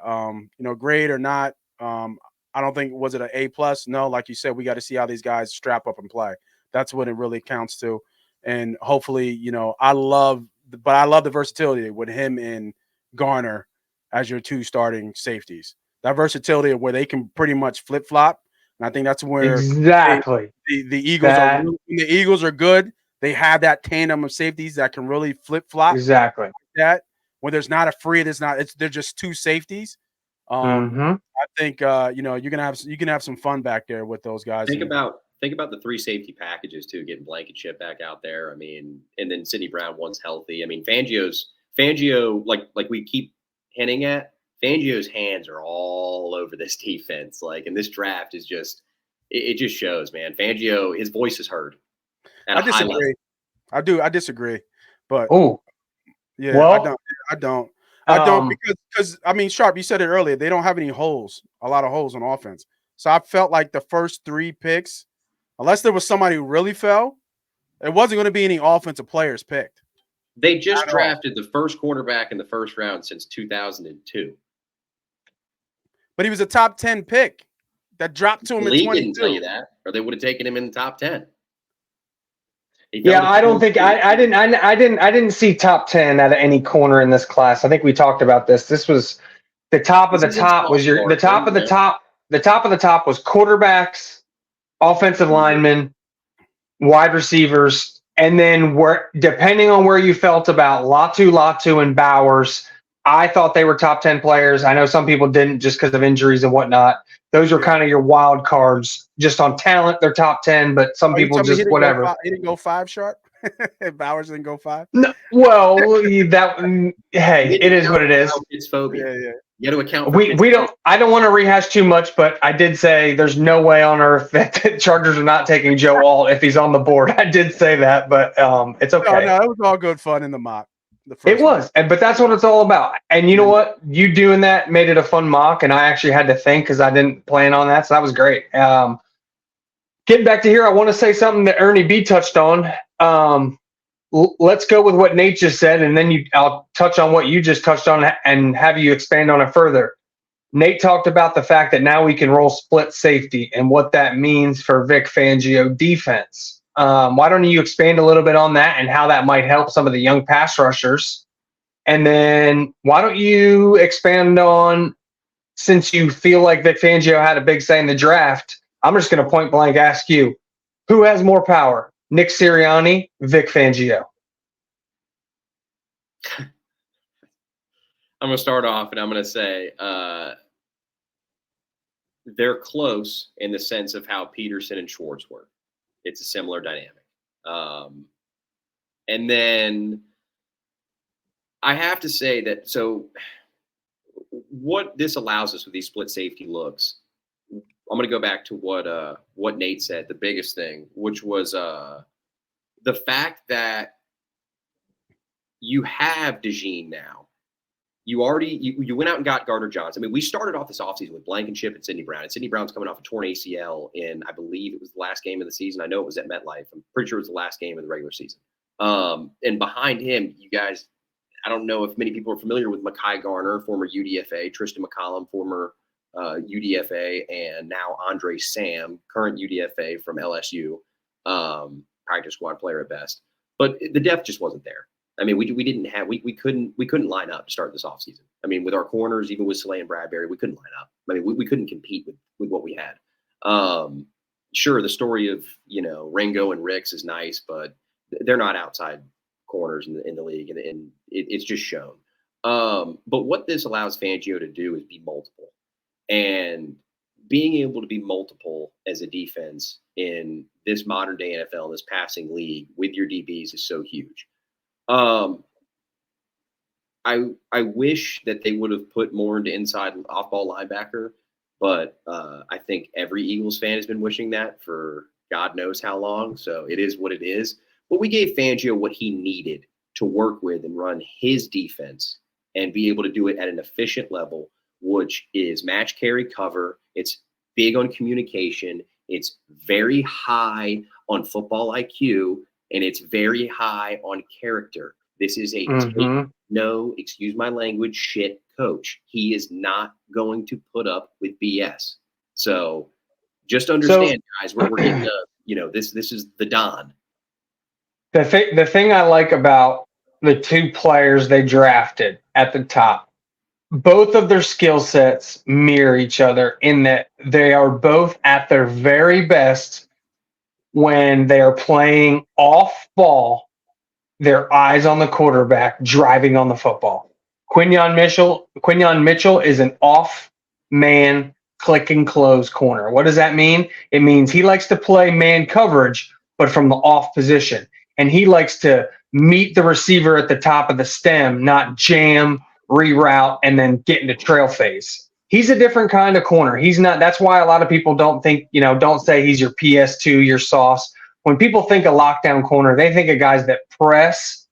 grade or not, I don't think was it an A+. No, like you said, we got to see how these guys strap up and play. That's what it really counts to. And hopefully, I love the versatility with him and Garner as your two starting safeties. That versatility of where they can pretty much flip flop, and I think that's where Exactly. the Eagles are. When the Eagles are good, they have that tandem of safeties that can really flip flop. Exactly. That when there's not a free, they're just two safeties. I think you can have some fun back there with those guys. Think about the 3 safety packages too, getting Blankenship back out there. I mean, and then Sidney Brown once healthy. I mean, Fangio, like we keep hinting at, Fangio's hands are all over this defense. Like, and this draft is just it just shows, man. Fangio, his voice is heard. I disagree. I disagree, but yeah, well, I don't because I mean, Sharp, you said it earlier. They don't have any holes, a lot of holes on offense. So I felt like the first 3 picks, unless there was somebody who really fell, it wasn't going to be any offensive players picked. They just drafted the first quarterback in the first round since 2002. But he was a top 10 pick that dropped to him in 22. Didn't tell you that, or they would have taken him in the top 10. Yeah, I don't think I didn't see top 10 out of any corner in this class. I think we talked about this. This was the top of the top was the top of the top. The top of the top was quarterbacks, offensive linemen, wide receivers, and then depending on where you felt about Latu, and Bowers, I thought they were top 10 players. I know some people didn't just because of injuries and whatnot. Those are kind of your wild cards. Just on talent, they're top 10, but some people just whatever. He didn't go 5, Sharp? Bowers didn't go 5? No, well, hey, it is what it is. It's phobia. Yeah. You got to account for I don't want to rehash too much, but I did say there's no way on earth that the Chargers are not taking Joe Alt if he's on the board. I did say that, but it's okay. No, it was all good fun in the mock. It was, but that's what it's all about. And you know what? You doing that made it a fun mock, and I actually had to think because I didn't plan on that, so that was great. Getting back to here, I want to say something that Ernie B touched on. Let's go with what Nate just said, and then I'll touch on what you just touched on and have you expand on it further. Nate talked about the fact that now we can roll split safety and what that means for Vic Fangio defense. Why don't you expand a little bit on that and how that might help some of the young pass rushers? And then why don't you expand on, since you feel like Vic Fangio had a big say in the draft, I'm just going to point blank ask you, who has more power? Nick Sirianni, Vic Fangio. I'm going to start off and I'm going to say they're close in the sense of how Peterson and Schwartz were. It's a similar dynamic. And then I have to say that, so what this allows us with these split safety looks, I'm going to go back to what Nate said, the biggest thing, which was the fact that you have DeJean now. You went out and got Gardner Johnson. I mean, we started off this offseason with Blankenship and Sidney Brown. And Sidney Brown's coming off a torn ACL in, I believe it was the last game of the season. I know it was at MetLife. I'm pretty sure it was the last game of the regular season. And behind him, you guys, I don't know if many people are familiar with Mekhi Garner, former UDFA, Tristan McCollum, former UDFA, and now Andre Sam, current UDFA from LSU, practice squad player at best. But the depth just wasn't there. I mean, we couldn't line up to start this offseason. I mean, with our corners, even with Slay and Bradbury, we couldn't line up. I mean, we couldn't compete with what we had. Sure, the story of Ringo and Ricks is nice, but they're not outside corners in the league, and it's just shown. But what this allows Fangio to do is be multiple. And being able to be multiple as a defense in this modern day NFL, this passing league with your DBs is so huge. I wish that they would have put more into inside off-ball linebacker, but I think every Eagles fan has been wishing that for God knows how long. So it is what it is. But we gave Fangio what he needed to work with and run his defense and be able to do it at an efficient level, which is match, carry, cover. It's big on communication. It's very high on football IQ, and it's very high on character. This is a no, excuse my language, shit coach. He is not going to put up with BS. So just understand, guys, we're getting this is the Don. The thing I like about the two players they drafted at the top, both of their skill sets mirror each other in that they are both at their very best when they are playing off ball, their eyes on the quarterback, driving on the football. Quinyon Mitchell is an off man click and close corner. What does that mean? It means he likes to play man coverage, but from the off position. And he likes to meet the receiver at the top of the stem, not jam, reroute, and then get into trail phase. He's a different kind of corner. He's not. That's why a lot of people don't think, don't say he's your PS2, your sauce. When people think of lockdown corner, they think of guys that press,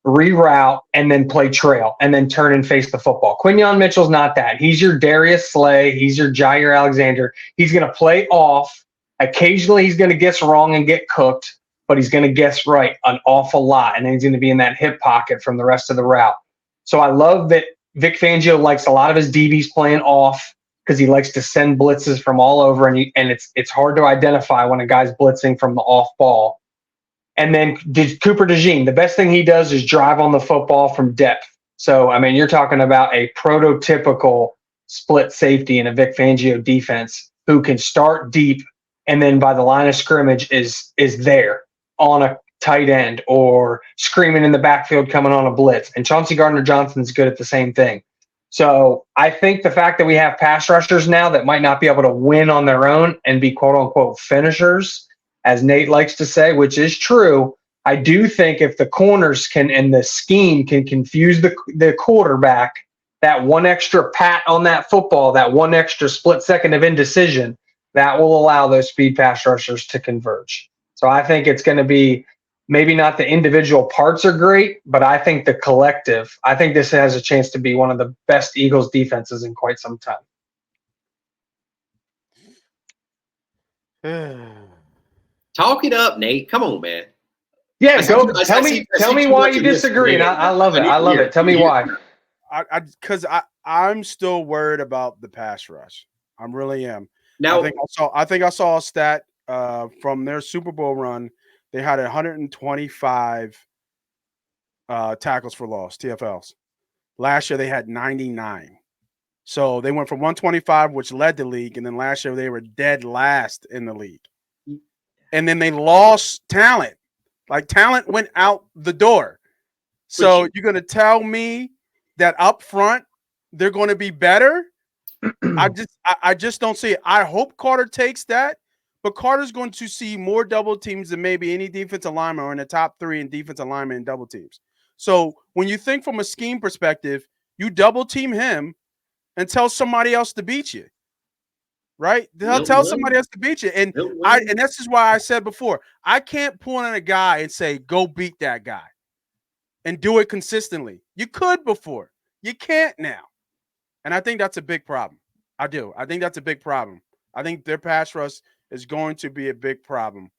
reroute, and then play trail, and then turn and face the football. Quinyon Mitchell's not that. He's your Darius Slay. He's your Jair Alexander. He's going to play off. Occasionally, he's going to guess wrong and get cooked, but he's going to guess right an awful lot, and then he's going to be in that hip pocket from the rest of the route. So I love that Vic Fangio likes a lot of his DBs playing off because he likes to send blitzes from all over, and it's hard to identify when a guy's blitzing from the off ball. And then Cooper DeJean, the best thing he does is drive on the football from depth. So, I mean, you're talking about a prototypical split safety in a Vic Fangio defense who can start deep and then by the line of scrimmage is there on a tight end or screaming in the backfield coming on a blitz. And Chauncey Gardner-Johnson's good at the same thing. So I think the fact that we have pass rushers now that might not be able to win on their own and be quote-unquote finishers, as Nate likes to say, which is true, I do think if the corners can and the scheme can confuse the quarterback, that one extra pat on that football, that one extra split second of indecision, that will allow those speed pass rushers to converge. So I think it's going to be maybe not the individual parts are great, but I think the collective, I think this has a chance to be one of the best Eagles defenses in quite some time. Talk it up, Nate. Come on, man. Yeah, tell me why you disagree. And I love it. I love it. Tell me why. Because I'm still worried about the pass rush. I really am. Now, I think I saw a stat from their Super Bowl run. They had 125 tackles for loss, TFLs. Last year they had 99. So they went from 125, which led the league, and then last year they were dead last in the league. And then they lost talent. Like talent went out the door. So you're going to tell me that up front they're going to be better? I just don't see it. I hope Carter takes that, but Carter's going to see more double teams than maybe any defensive lineman or in the top 3 in defensive lineman and double teams. So when you think from a scheme perspective, you double team him and tell somebody else to beat you. Right? They'll tell somebody else to beat you. And this is why I said before, I can't point at a guy and say, go beat that guy and do it consistently. You could before. You can't now. And I think that's a big problem. I do. I think that's a big problem. I think their pass rush is going to be a big problem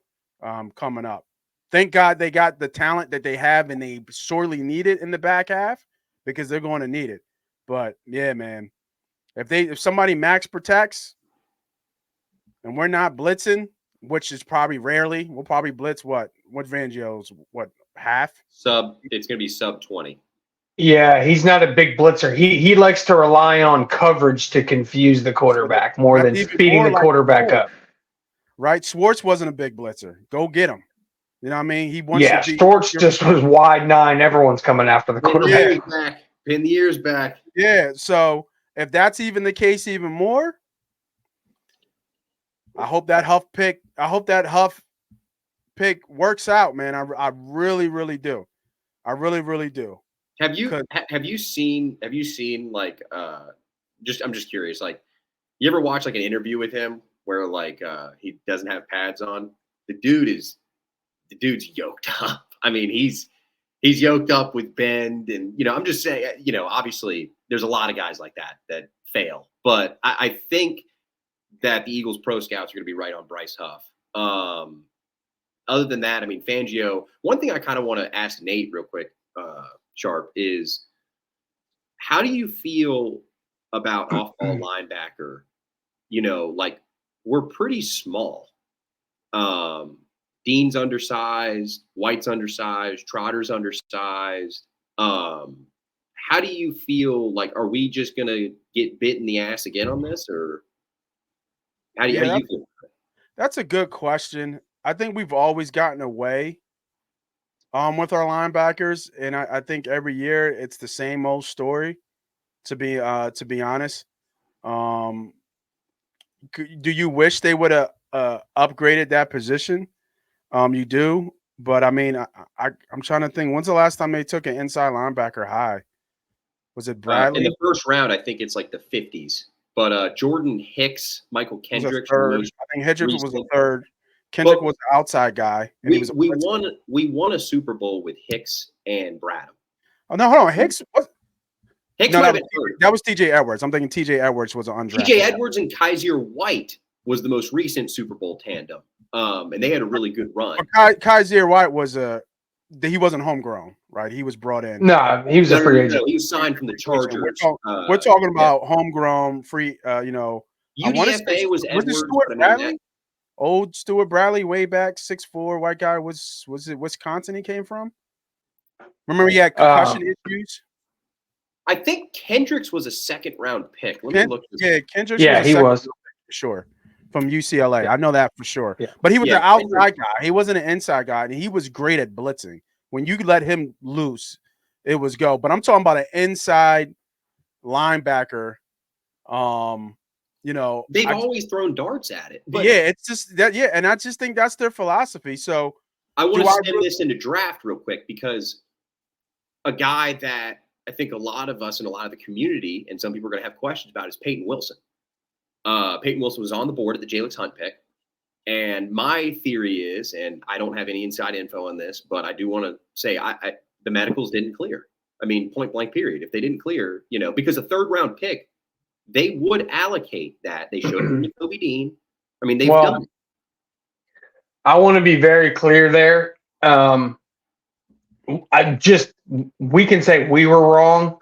coming up. Thank God they got the talent that they have and they sorely need it in the back half because they're going to need it. But yeah, man, if somebody max protects and we're not blitzing, which is probably rarely, we'll probably blitz what Fangio's half? It's going to be sub 20. Yeah, he's not a big blitzer. He likes to rely on coverage to confuse the quarterback more than speeding the quarterback up. Right? Schwartz wasn't a big blitzer. Go get him. You know what I mean? He wants to be. Schwartz just was wide 9. Everyone's coming after the quarterback. Pin the ears back. Yeah. So if that's even the case, even more, I hope that Huff pick works out, man. I really, really do. I really, really do. Have you seen like I'm just curious, like you ever watch like an interview with him where like he doesn't have pads on? The dude's yoked up. I mean, he's yoked up with bend, and I'm just saying, obviously there's a lot of guys like that fail, but I think that the Eagles pro scouts are going to be right on Bryce Huff. Other than that, I mean, Fangio. One thing I kind of want to ask Nate real quick, Sharp, is how do you feel about off-ball linebacker? Like we're pretty small. Dean's undersized, White's undersized, Trotter's undersized. How how do you feel? Like, are we just gonna get bit in the ass again on this, or how do Yeah, you feel? that's a good question. I think we've always gotten away with our linebackers, and I think every year it's the same old story. To be honest, um, do you wish they would have upgraded that position? You do, but I mean, I'm trying to think. When's the last time they took an inside linebacker high? Was it In Bradley? the first round, I think it's like the 50s. But Jordan Hicks, Michael It was a Kendricks, were the third. most I think Hendricks was a recent. third. Kendrick But was the outside guy, and he was a we blitzer. won a Super Bowl with Hicks and Bradham. Oh no, hold on. Hicks was Hicks no, might that have was, been hurt. that was TJ Edwards. I'm thinking TJ Edwards was an undrafted. TJ Edwards and Kaiser White was the most recent Super Bowl tandem, and they had a really good run. Kaiser White was he wasn't homegrown, right? He was brought in. No, he was a free agent. No, he was signed from the Chargers. We're talking about homegrown, free. I want to say UDFA was it Edwards, Stuart but I mean, Bradley? Old Stuart Bradley, way back, 6'4", white guy. Was it Wisconsin he came from? Remember he had concussion issues? I think Kendricks was a second-round pick. Let me look. Kendricks. Yeah, he was for sure from UCLA. I know that for sure. Yeah. But he was an outside Kendricks guy. He wasn't an inside guy, and he was great at blitzing. When you let him loose, it was go. But I'm talking about an inside linebacker. They've always thrown darts at it. But yeah, it's just that. Yeah, and I just think that's their philosophy. So I want to stem this into draft real quick because a guy that I think a lot of us and a lot of the community and some people are going to have questions about is Peyton Wilson. Peyton Wilson was on the board at the Jalix Hunt pick. And my theory is, and I don't have any inside info on this, but I do want to say the medicals didn't clear. I mean, point blank period. If they didn't clear, because a third round pick, they would allocate that. They showed it to Kobe Dean. I mean, they've done it. I want to be very clear there. We can say we were wrong.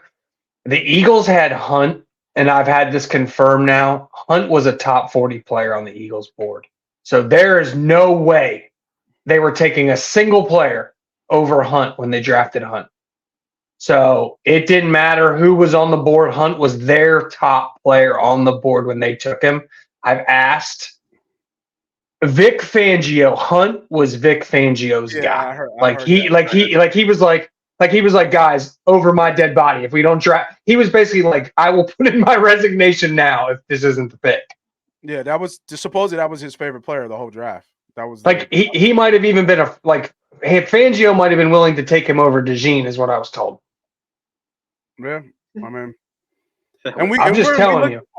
The Eagles had Hunt, and I've had this confirmed now. Hunt was a top 40 player on the Eagles board. So there is no way they were taking a single player over Hunt when they drafted Hunt. So it didn't matter who was on the board. Hunt was their top player on the board when they took him. I've asked Vic Fangio. Hunt was Vic Fangio's guy. He was like, guys, over my dead body. If we don't draft, he was basically like, I will put in my resignation now if this isn't the pick. Yeah, that was supposedly that was his favorite player of the whole draft. That was he might have even been Fangio might have been willing to take him over DeJean, is what I was told. Yeah, I mean,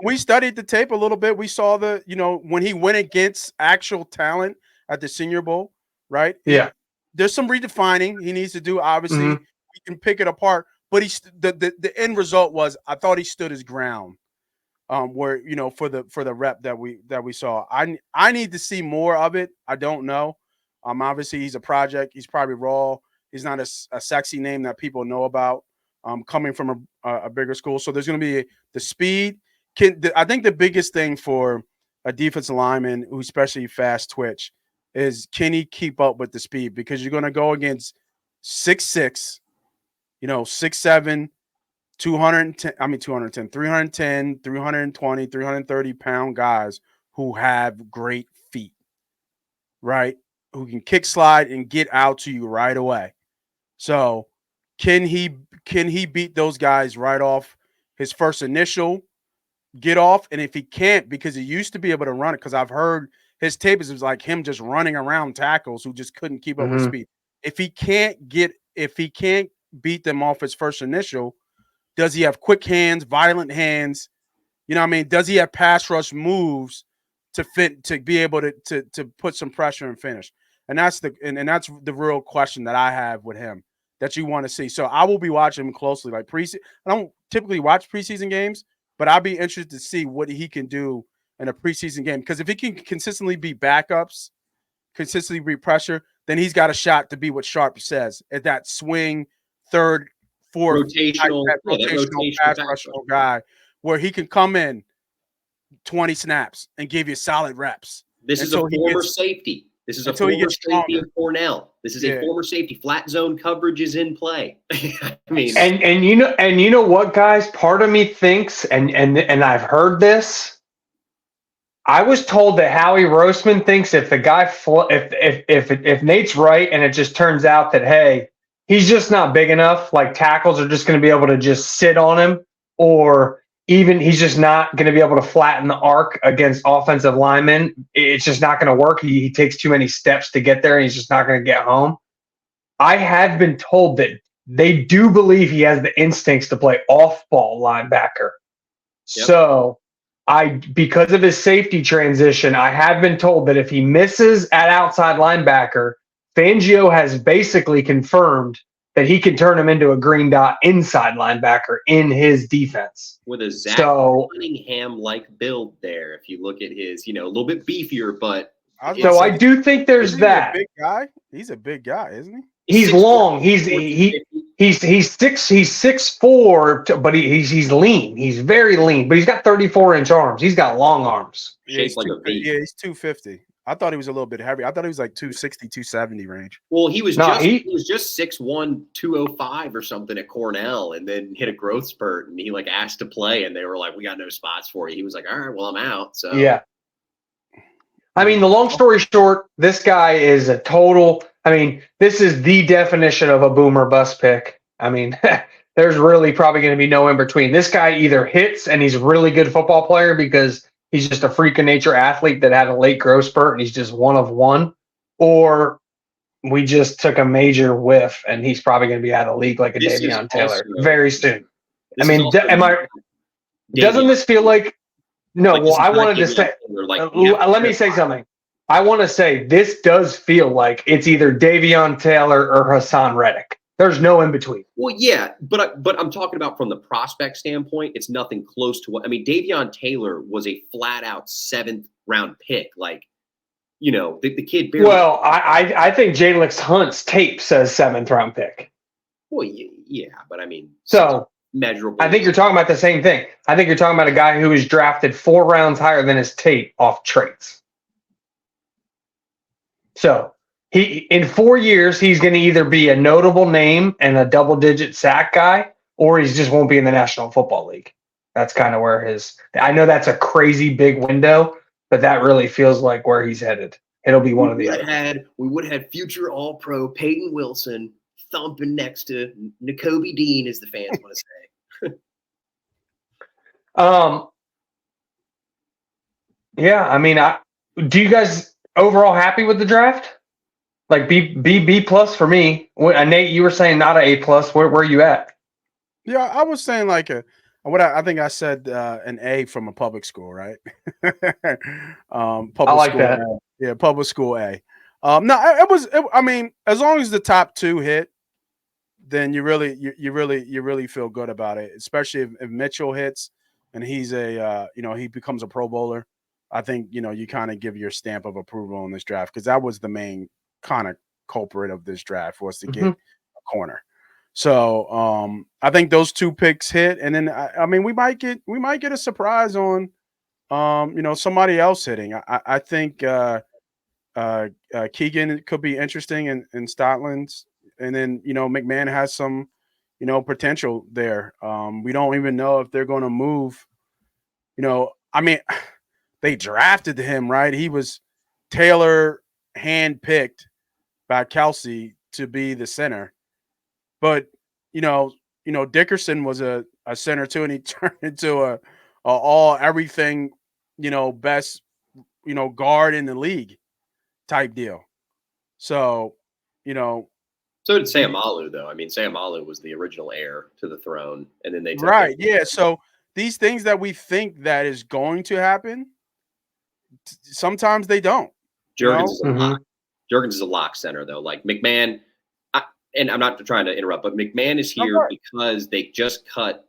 we studied the tape a little bit. We saw when he went against actual talent at the Senior Bowl, right? Yeah, there's some redefining he needs to do. Obviously, we can pick it apart, but the end result was I thought he stood his ground. Where for the rep that we saw, I need to see more of it. I don't know. Obviously he's a project. He's probably raw. He's not a sexy name that people know about. Coming from a bigger school, so there's going to be the speed. I think the biggest thing for a defensive lineman who especially fast twitch is can he keep up with the speed, because you're going to go against 6'6", 6'7". 310, 320, 330 pound guys who have great feet, right? Who can kick, slide, and get out to you right away. So can he beat those guys right off his first initial get off? And if he can't, because he used to be able to run it, because I've heard his tape is like him just running around tackles who just couldn't keep up with speed. If he can't beat them off his first initial, does he have quick hands, violent hands? You know what I mean? Does he have pass rush moves to be able to put some pressure and finish? And that's the real question that I have with him that you want to see. So I will be watching him closely. Like preseason, I don't typically watch preseason games, but I'll be interested to see what he can do in a preseason game. Because if he can consistently beat backups, consistently beat pressure, then he's got a shot to be what Sharp says at that swing third, fourth rotational pass rusher guy, where he can come in 20 snaps and give you solid reps. This is a former safety. This is a Until he former gets safety stronger. of Cornell. This is Yeah. a former safety. Flat zone coverage is in play. I mean, And you know what, guys? Part of me thinks, and I've heard this. I was told that Howie Roseman thinks if the guy if Nate's right, and it just turns out that, hey, he's just not big enough, like tackles are just going to be able to just sit on him, or even he's just not going to be able to flatten the arc against offensive linemen. It's just not going to work. He takes too many steps to get there, and he's just not going to get home. I have been told that they do believe he has the instincts to play off-ball linebacker. Yep. So because of his safety transition, I have been told that if he misses at outside linebacker, Fangio has basically confirmed that he can turn him into a green dot inside linebacker in his defense. with a Zach So- Cunningham-like build there, if you look at his, a little bit beefier, but So I do think there's Isn't he that. a big guy? He's a big guy, isn't he? He's 6'4", long. He's 6'4", but he's lean. He's very lean, but he's got 34-inch arms. He's got long arms. shaped like a V. Yeah, he's 250. I thought he was a little bit heavy. I thought he was like 260, 270 range. Well, he was No, he was just 6'1", 205 or something at Cornell, and then hit a growth spurt, and he asked to play, and they were like, "We got no spots for you." He was like, "All right, well, I'm out." So Yeah. I mean, the long story short, this guy is a total. I mean, this is the definition of a boomer bust pick. I mean, there's really probably going to be no in between. This guy either hits and he's a really good football player because he's just a freak of nature athlete that had a late growth spurt and he's just one of one, or we just took a major whiff and he's probably going to be out of the league like a This is Davion Taylor also- very soon. this I is mean, also doesn't this feel like? No, like, well, this is I not wanted to Davion say. Taylor, like, we have to Let me say something. I want to say this does feel like it's either Davion Taylor or Hassan Reddick. There's no in between. Well, yeah, but I'm talking about from the prospect standpoint. It's nothing close to what I mean. Davion Taylor was a flat out 7th round pick. Like, the kid barely. Well, I think Jalix Hunt's tape says 7th round pick. Well, yeah, but I mean, So measurable. I think you're talking about the same thing. I think you're talking about a guy who was drafted 4 rounds higher than his tape off traits. So he, in 4 years, he's going to either be a notable name and a double-digit sack guy, or he just won't be in the National Football League. That's kind of where I know that's a crazy big window, but that really feels like where he's headed. It'll be one of the other. We would have had future All-Pro Peyton Wilson thumping next to N'Kobe Dean, as the fans want to say. Yeah, I mean, do you guys overall happy with the draft? Like B plus for me. Nate, you were saying not an A plus. Where are you at? Yeah, I was saying like I think I said an A from a public school, right? Public I like school that. A. Yeah, public school A. No, I mean, as long as the top 2 hit, then you really feel good about it. Especially if Mitchell hits and he's he becomes a Pro Bowler. I think you kind of give your stamp of approval on this draft because that was the main kind of culprit of this draft was to get a corner. So I think those 2 picks hit, and then I mean we might get a surprise on somebody else hitting. I think Keegan could be interesting in Stotland's, and then McMahon has some potential there. We don't even know if they're going to move. I mean, they drafted him, right? He was Taylor handpicked by Kelsey to be the center. But Dickerson was a center too, and he turned into a all everything, best, guard in the league type deal. So, So did Sayamalu, though. I mean, Sayamalu was the original heir to the throne, and then they took right, yeah. So these things that we think that is going to happen, sometimes they don't. Jurgens is a lock. Jurgens is a lock center, though. Like McMahon, and I'm not trying to interrupt, but McMahon is here because they just cut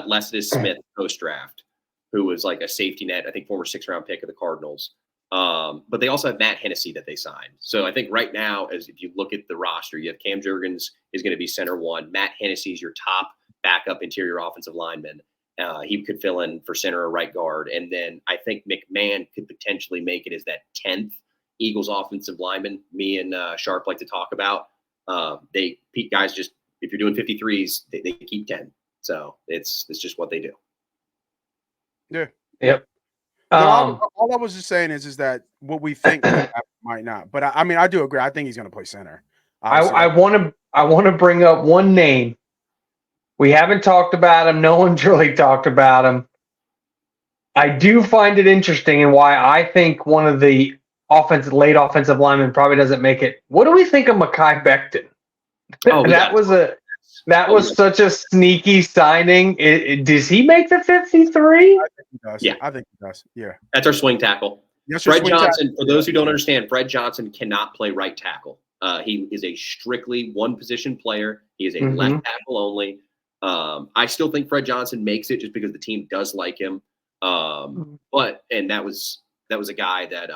Leslie Smith post draft, who was like a safety net, I think former 6th round pick of the Cardinals. But they also have Matt Hennessy that they signed. So I think right now, as if you look at the roster, you have Cam Jurgens is going to be center 1. Matt Hennessy is your top backup interior offensive lineman. He could fill in for center or right guard. And then I think McMahon could potentially make it as that 10th Eagles offensive linemen, me and Sharp like to talk about. Guys just, if you're doing 53s, they keep 10. So it's just what they do. Yeah. Yep. No, all I was just saying is that what we think could happen might not. But I mean, I do agree. I think he's going to play center. I want to bring up one name. We haven't talked about him. No one's really talked about him. I do find it interesting, and why I think one of the late offensive linemen probably doesn't make it. What do we think of Mekhi Becton? Oh, that was such a sneaky signing. Does he make the 53? I think he does. Yeah. I think he does. Yeah. That's our swing tackle. Yes, Fred Johnson, for those who don't understand, Fred Johnson cannot play right tackle. He is a strictly one-position player. He is a left tackle only. I still think Fred Johnson makes it just because the team does like him. But that was a guy that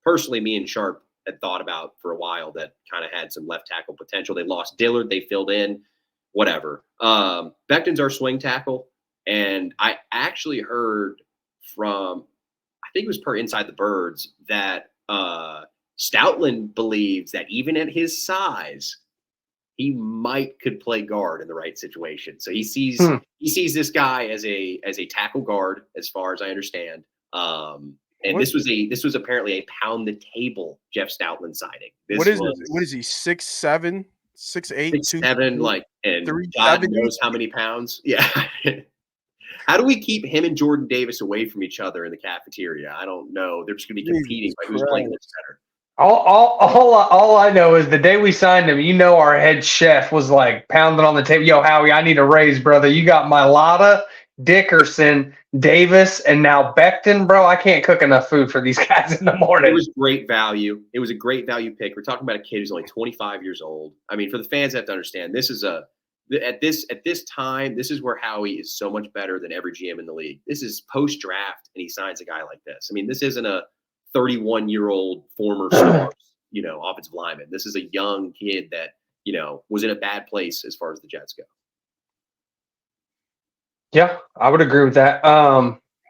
personally me and Sharp had thought about for a while that kind of had some left tackle potential. They lost Dillard, they filled in, whatever. Becton's our swing tackle, and I actually heard from, I think it was per Inside the Birds, that Stoutland believes that even at his size, he could play guard in the right situation. So he sees this guy as a tackle guard, as far as I understand. And this was apparently a pound the table Jeff Stoutland signing. What is he? 6'7", 6'8", 6'7", like, and God knows how many pounds. Yeah. How do we keep him and Jordan Davis away from each other in the cafeteria? I don't know. They're just going to be competing by who's playing the center. All I know is the day we signed him, our head chef was like pounding on the table. Yo, Howie, I need a raise, brother. You got Mailata, Dickerson, Davis, and now Becton, bro. I can't cook enough food for these guys in the morning. It was great value. It was a great value pick. We're talking about a kid who's only 25 years old. I mean, for the fans have to understand, this is at this time, this is where Howie is so much better than every GM in the league. This is post-draft, and he signs a guy like this. I mean, this isn't a 31-year-old former star, offensive lineman. This is a young kid that, was in a bad place as far as the Jets go. Yeah, I would agree with that.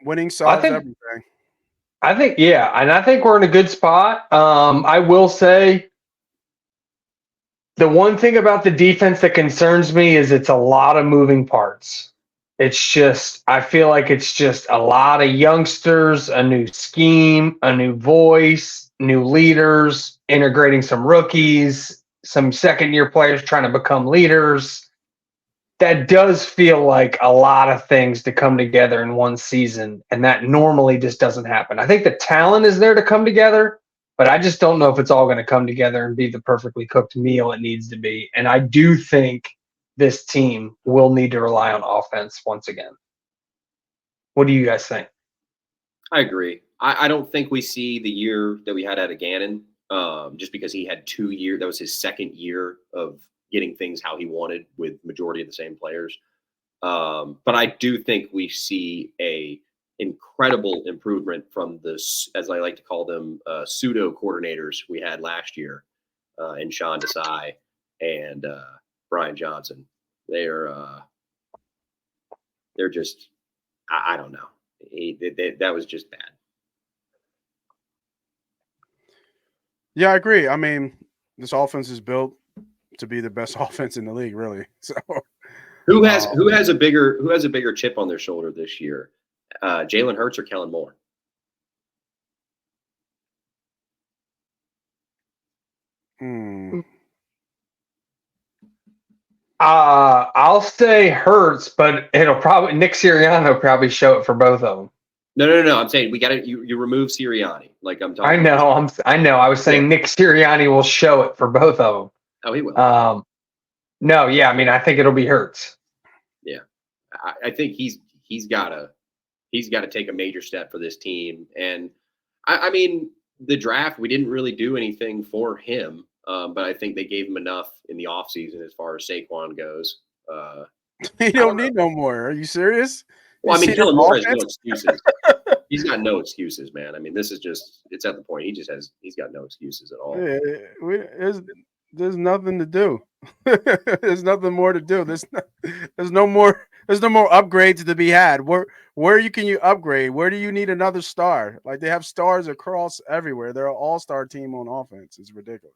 Winning solves everything. I think, yeah, and I think we're in a good spot. I will say the one thing about the defense that concerns me is it's a lot of moving parts. I feel like it's just a lot of youngsters, a new scheme, a new voice, new leaders, integrating some rookies, some second-year players trying to become leaders. That does feel like a lot of things to come together in one season, and that normally just doesn't happen. I think the talent is there to come together, but I just don't know if it's all going to come together and be the perfectly cooked meal it needs to be. And I do think this team will need to rely on offense once again. What do you guys think? I agree. I don't think we see the year that we had out of Gannon, just because he had 2 years. That was his second year of getting things how he wanted with majority of the same players. But I do think we see a incredible improvement from this, as I like to call them, pseudo coordinators we had last year, in Sean Desai and Brian Johnson. They're just, I don't know. That was just bad. Yeah, I agree. I mean, this offense is built to be the best offense in the league, really. So who has a bigger chip on their shoulder this year? Jalen Hurts or Kellen Moore? I'll say Hurts, but Nick Sirianni probably show it for both of them. No. I'm saying we got to you remove Sirianni. Like I'm talking. I know. I know. I was saying Nick Sirianni will show it for both of them. Oh, he will. No, yeah. I mean, I think it'll be Hurts. Yeah, I think he's got to take a major step for this team. And I mean, the draft, we didn't really do anything for him, but I think they gave him enough in the offseason as far as Saquon goes. He don't need no more. Are you serious? Well, I mean, Kellen Moore has no excuses. He's got no excuses, man. I mean, this is just, it's at the point he's got no excuses at all. Yeah, there's nothing to do. There's nothing more to do. There's no more There's no more upgrades to be had. Where can you upgrade? Where do you need another star? Like they have stars across everywhere. They're an all-star team on offense. It's ridiculous.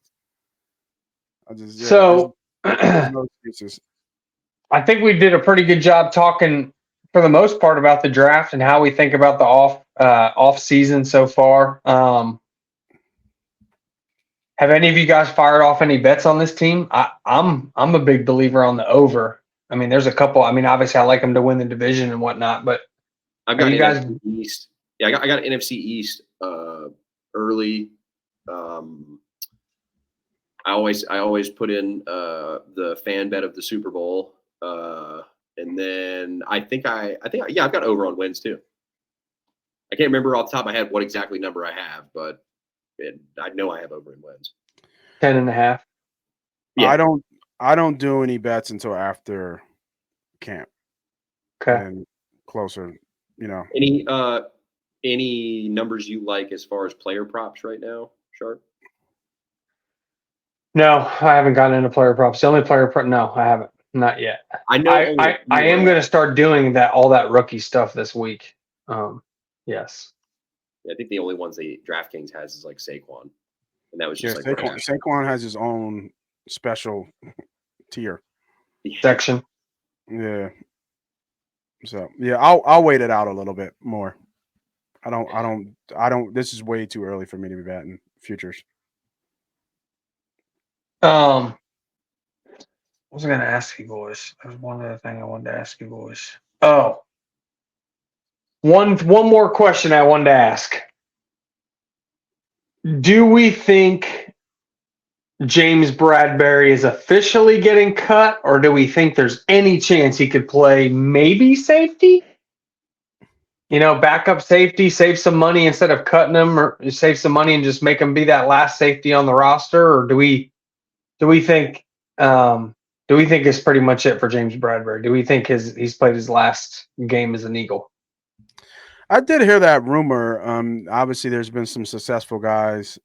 So there's I no excuses. think we did a pretty good job talking for the most part about the draft and how we think about the off season so far. Have any of you guys fired off any bets on this team? I'm a big believer on the over. I mean, there's a couple. I mean, obviously, I like them to win the division and whatnot, but I've got you guys? NFC East. Yeah, I got NFC East early. I always put in the fan bet of the Super Bowl, and then I think I've got over on wins too. I can't remember off the top of my head what exactly number I have, but I know I have over in wins. 10.5. Yeah. I don't do any bets until after camp. Okay. And closer, you know. Any numbers you like as far as player props right now, Sharp? No, I haven't gotten into player props. The only player prop, no, I haven't. Not yet. I know. I am going to start doing all that rookie stuff this week. Yes. I think the only ones DraftKings has is like Saquon, and that was just Saquon has his own special tier section. Yeah. So yeah, I'll wait it out a little bit more. I don't. This is way too early for me to be betting futures. What was I going to ask you boys? There's one other thing I wanted to ask you boys. Oh, one more question I wanted to ask. Do we think James Bradberry is officially getting cut, or do we think there's any chance he could play maybe safety? Backup safety, save some money instead of cutting him, or save some money and just make him be that last safety on the roster, or do we think it's pretty much it for James Bradberry? Do we think he's played his last game as an Eagle? I did hear that rumor. Obviously, there's been some successful guys,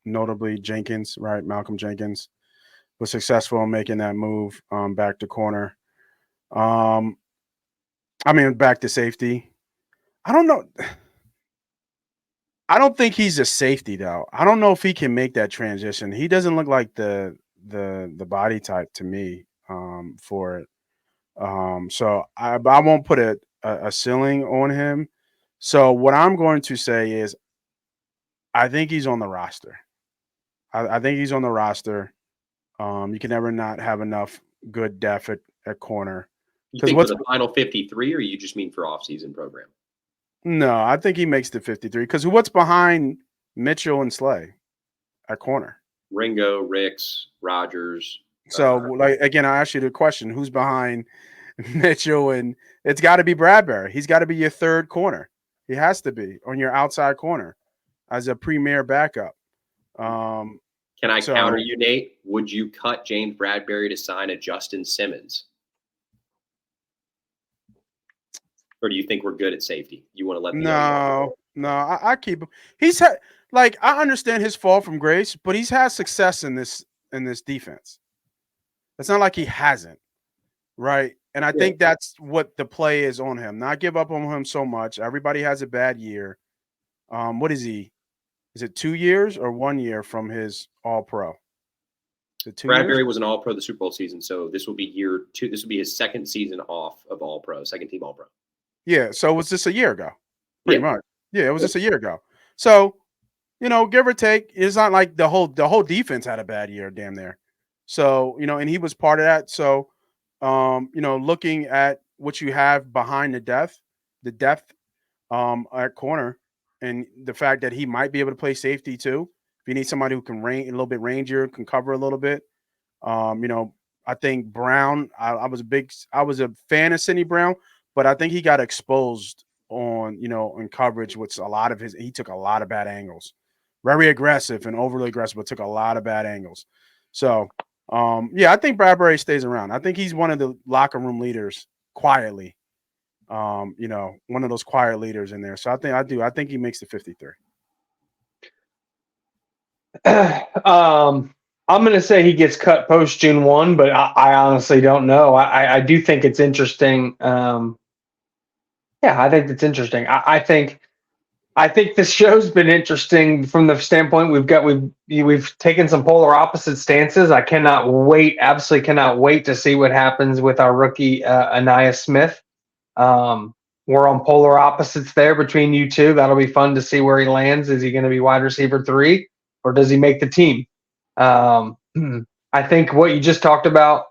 notably Jenkins, right? Malcolm Jenkins was successful in making that move back to corner. Back to safety. I don't know. I don't think he's a safety though. I don't know if he can make that transition. He doesn't look like the body type to me for it. So I won't put a ceiling on him. So what I'm going to say is I think he's on the roster. I think he's on the roster. You can never not have enough good depth at corner. You think for the final 53, or you just mean for off-season program? No, I think he makes the 53 because what's behind Mitchell and Slay at corner? Ringo, Ricks, Rogers. So, again, I asked you the question: who's behind Mitchell? And it's got to be Bradberry. He's got to be your third corner. He has to be on your outside corner as a premier backup. Can I counter you, Nate? Would you cut James Bradberry to sign a Justin Simmons? Or do you think we're good at safety? You want to let I keep him. He's had I understand his fall from grace, but he's had success in this defense. It's not like he hasn't, right? And I think that's what the play is on him. Not give up on him so much. Everybody has a bad year. What is he? Is it 2 years or 1 year from his All-Pro? Bradberry was an All-Pro the Super Bowl season, so this will be year 2. This will be his second season off of All-Pro, second team All-Pro. Yeah, so it was just a year ago, pretty much. Yeah, it was just a year ago. So, give or take, it's not like the whole defense had a bad year, damn near. So, and he was part of that. So, looking at what you have behind the depth at corner, and the fact that he might be able to play safety too. If you need somebody who can a little bit rangier, can cover a little bit. I think Brown. I was a fan of Sidney Brown. But I think he got exposed in coverage with he took a lot of bad angles. Very aggressive and overly aggressive, but took a lot of bad angles. So, I think Bradberry stays around. I think he's one of the locker room leaders quietly. One of those quiet leaders in there. So I think he makes the 53. I'm going to say he gets cut post June 1, but I honestly don't know. I do think it's interesting. Yeah, I think it's interesting. I think this show's been interesting from the standpoint we've taken some polar opposite stances. I cannot wait, absolutely cannot wait to see what happens with our rookie Anaya Smith. We're on polar opposites there between you two. That'll be fun to see where he lands. Is he going to be wide receiver 3, or does he make the team? I think what you just talked about,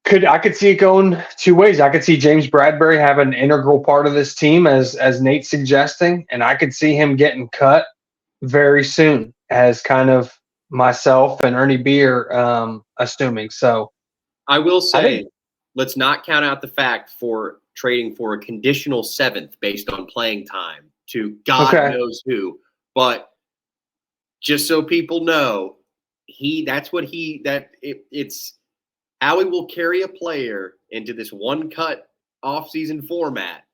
I could see it going 2 ways. I could see James Bradbury have an integral part of this team, as Nate's suggesting, and I could see him getting cut very soon, as kind of myself and Ernie B are assuming. So I will say, let's not count out the fact for trading for a conditional 7th based on playing time to God knows who. But just so people know, it's Howie will carry a player into this one-cut offseason format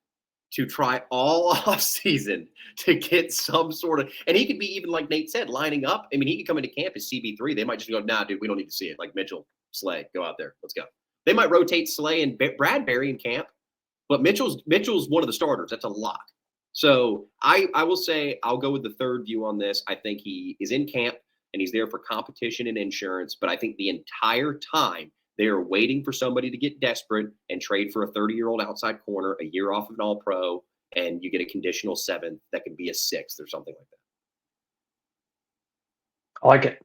to try all offseason to get some sort of – and he could be even, like Nate said, lining up. I mean, he could come into camp as CB3. They might just go, nah, dude, we don't need to see it. Like Mitchell, Slay, go out there. Let's go. They might rotate Slay and Bradbury in camp, but Mitchell's one of the starters. That's a lock. So I will say I'll go with the third view on this. I think he is in camp, and he's there for competition and insurance. But I think the entire time they are waiting for somebody to get desperate and trade for a 30-year-old outside corner, a year off of an all-pro, and you get a conditional 7th that could be a 6th or something like that. I like it.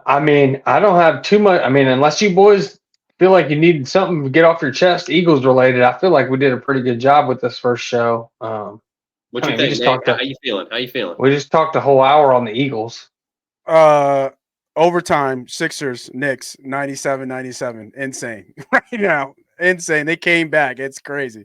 I mean, I don't have too much. I mean, unless you boys feel like you needed something to get off your chest, Eagles related, I feel like we did a pretty good job with this first show. What you think, Nate? How you feeling? We just talked a whole hour on the Eagles. Overtime, Sixers, Knicks, 97-97. Insane. Right now. Insane. They came back. It's crazy.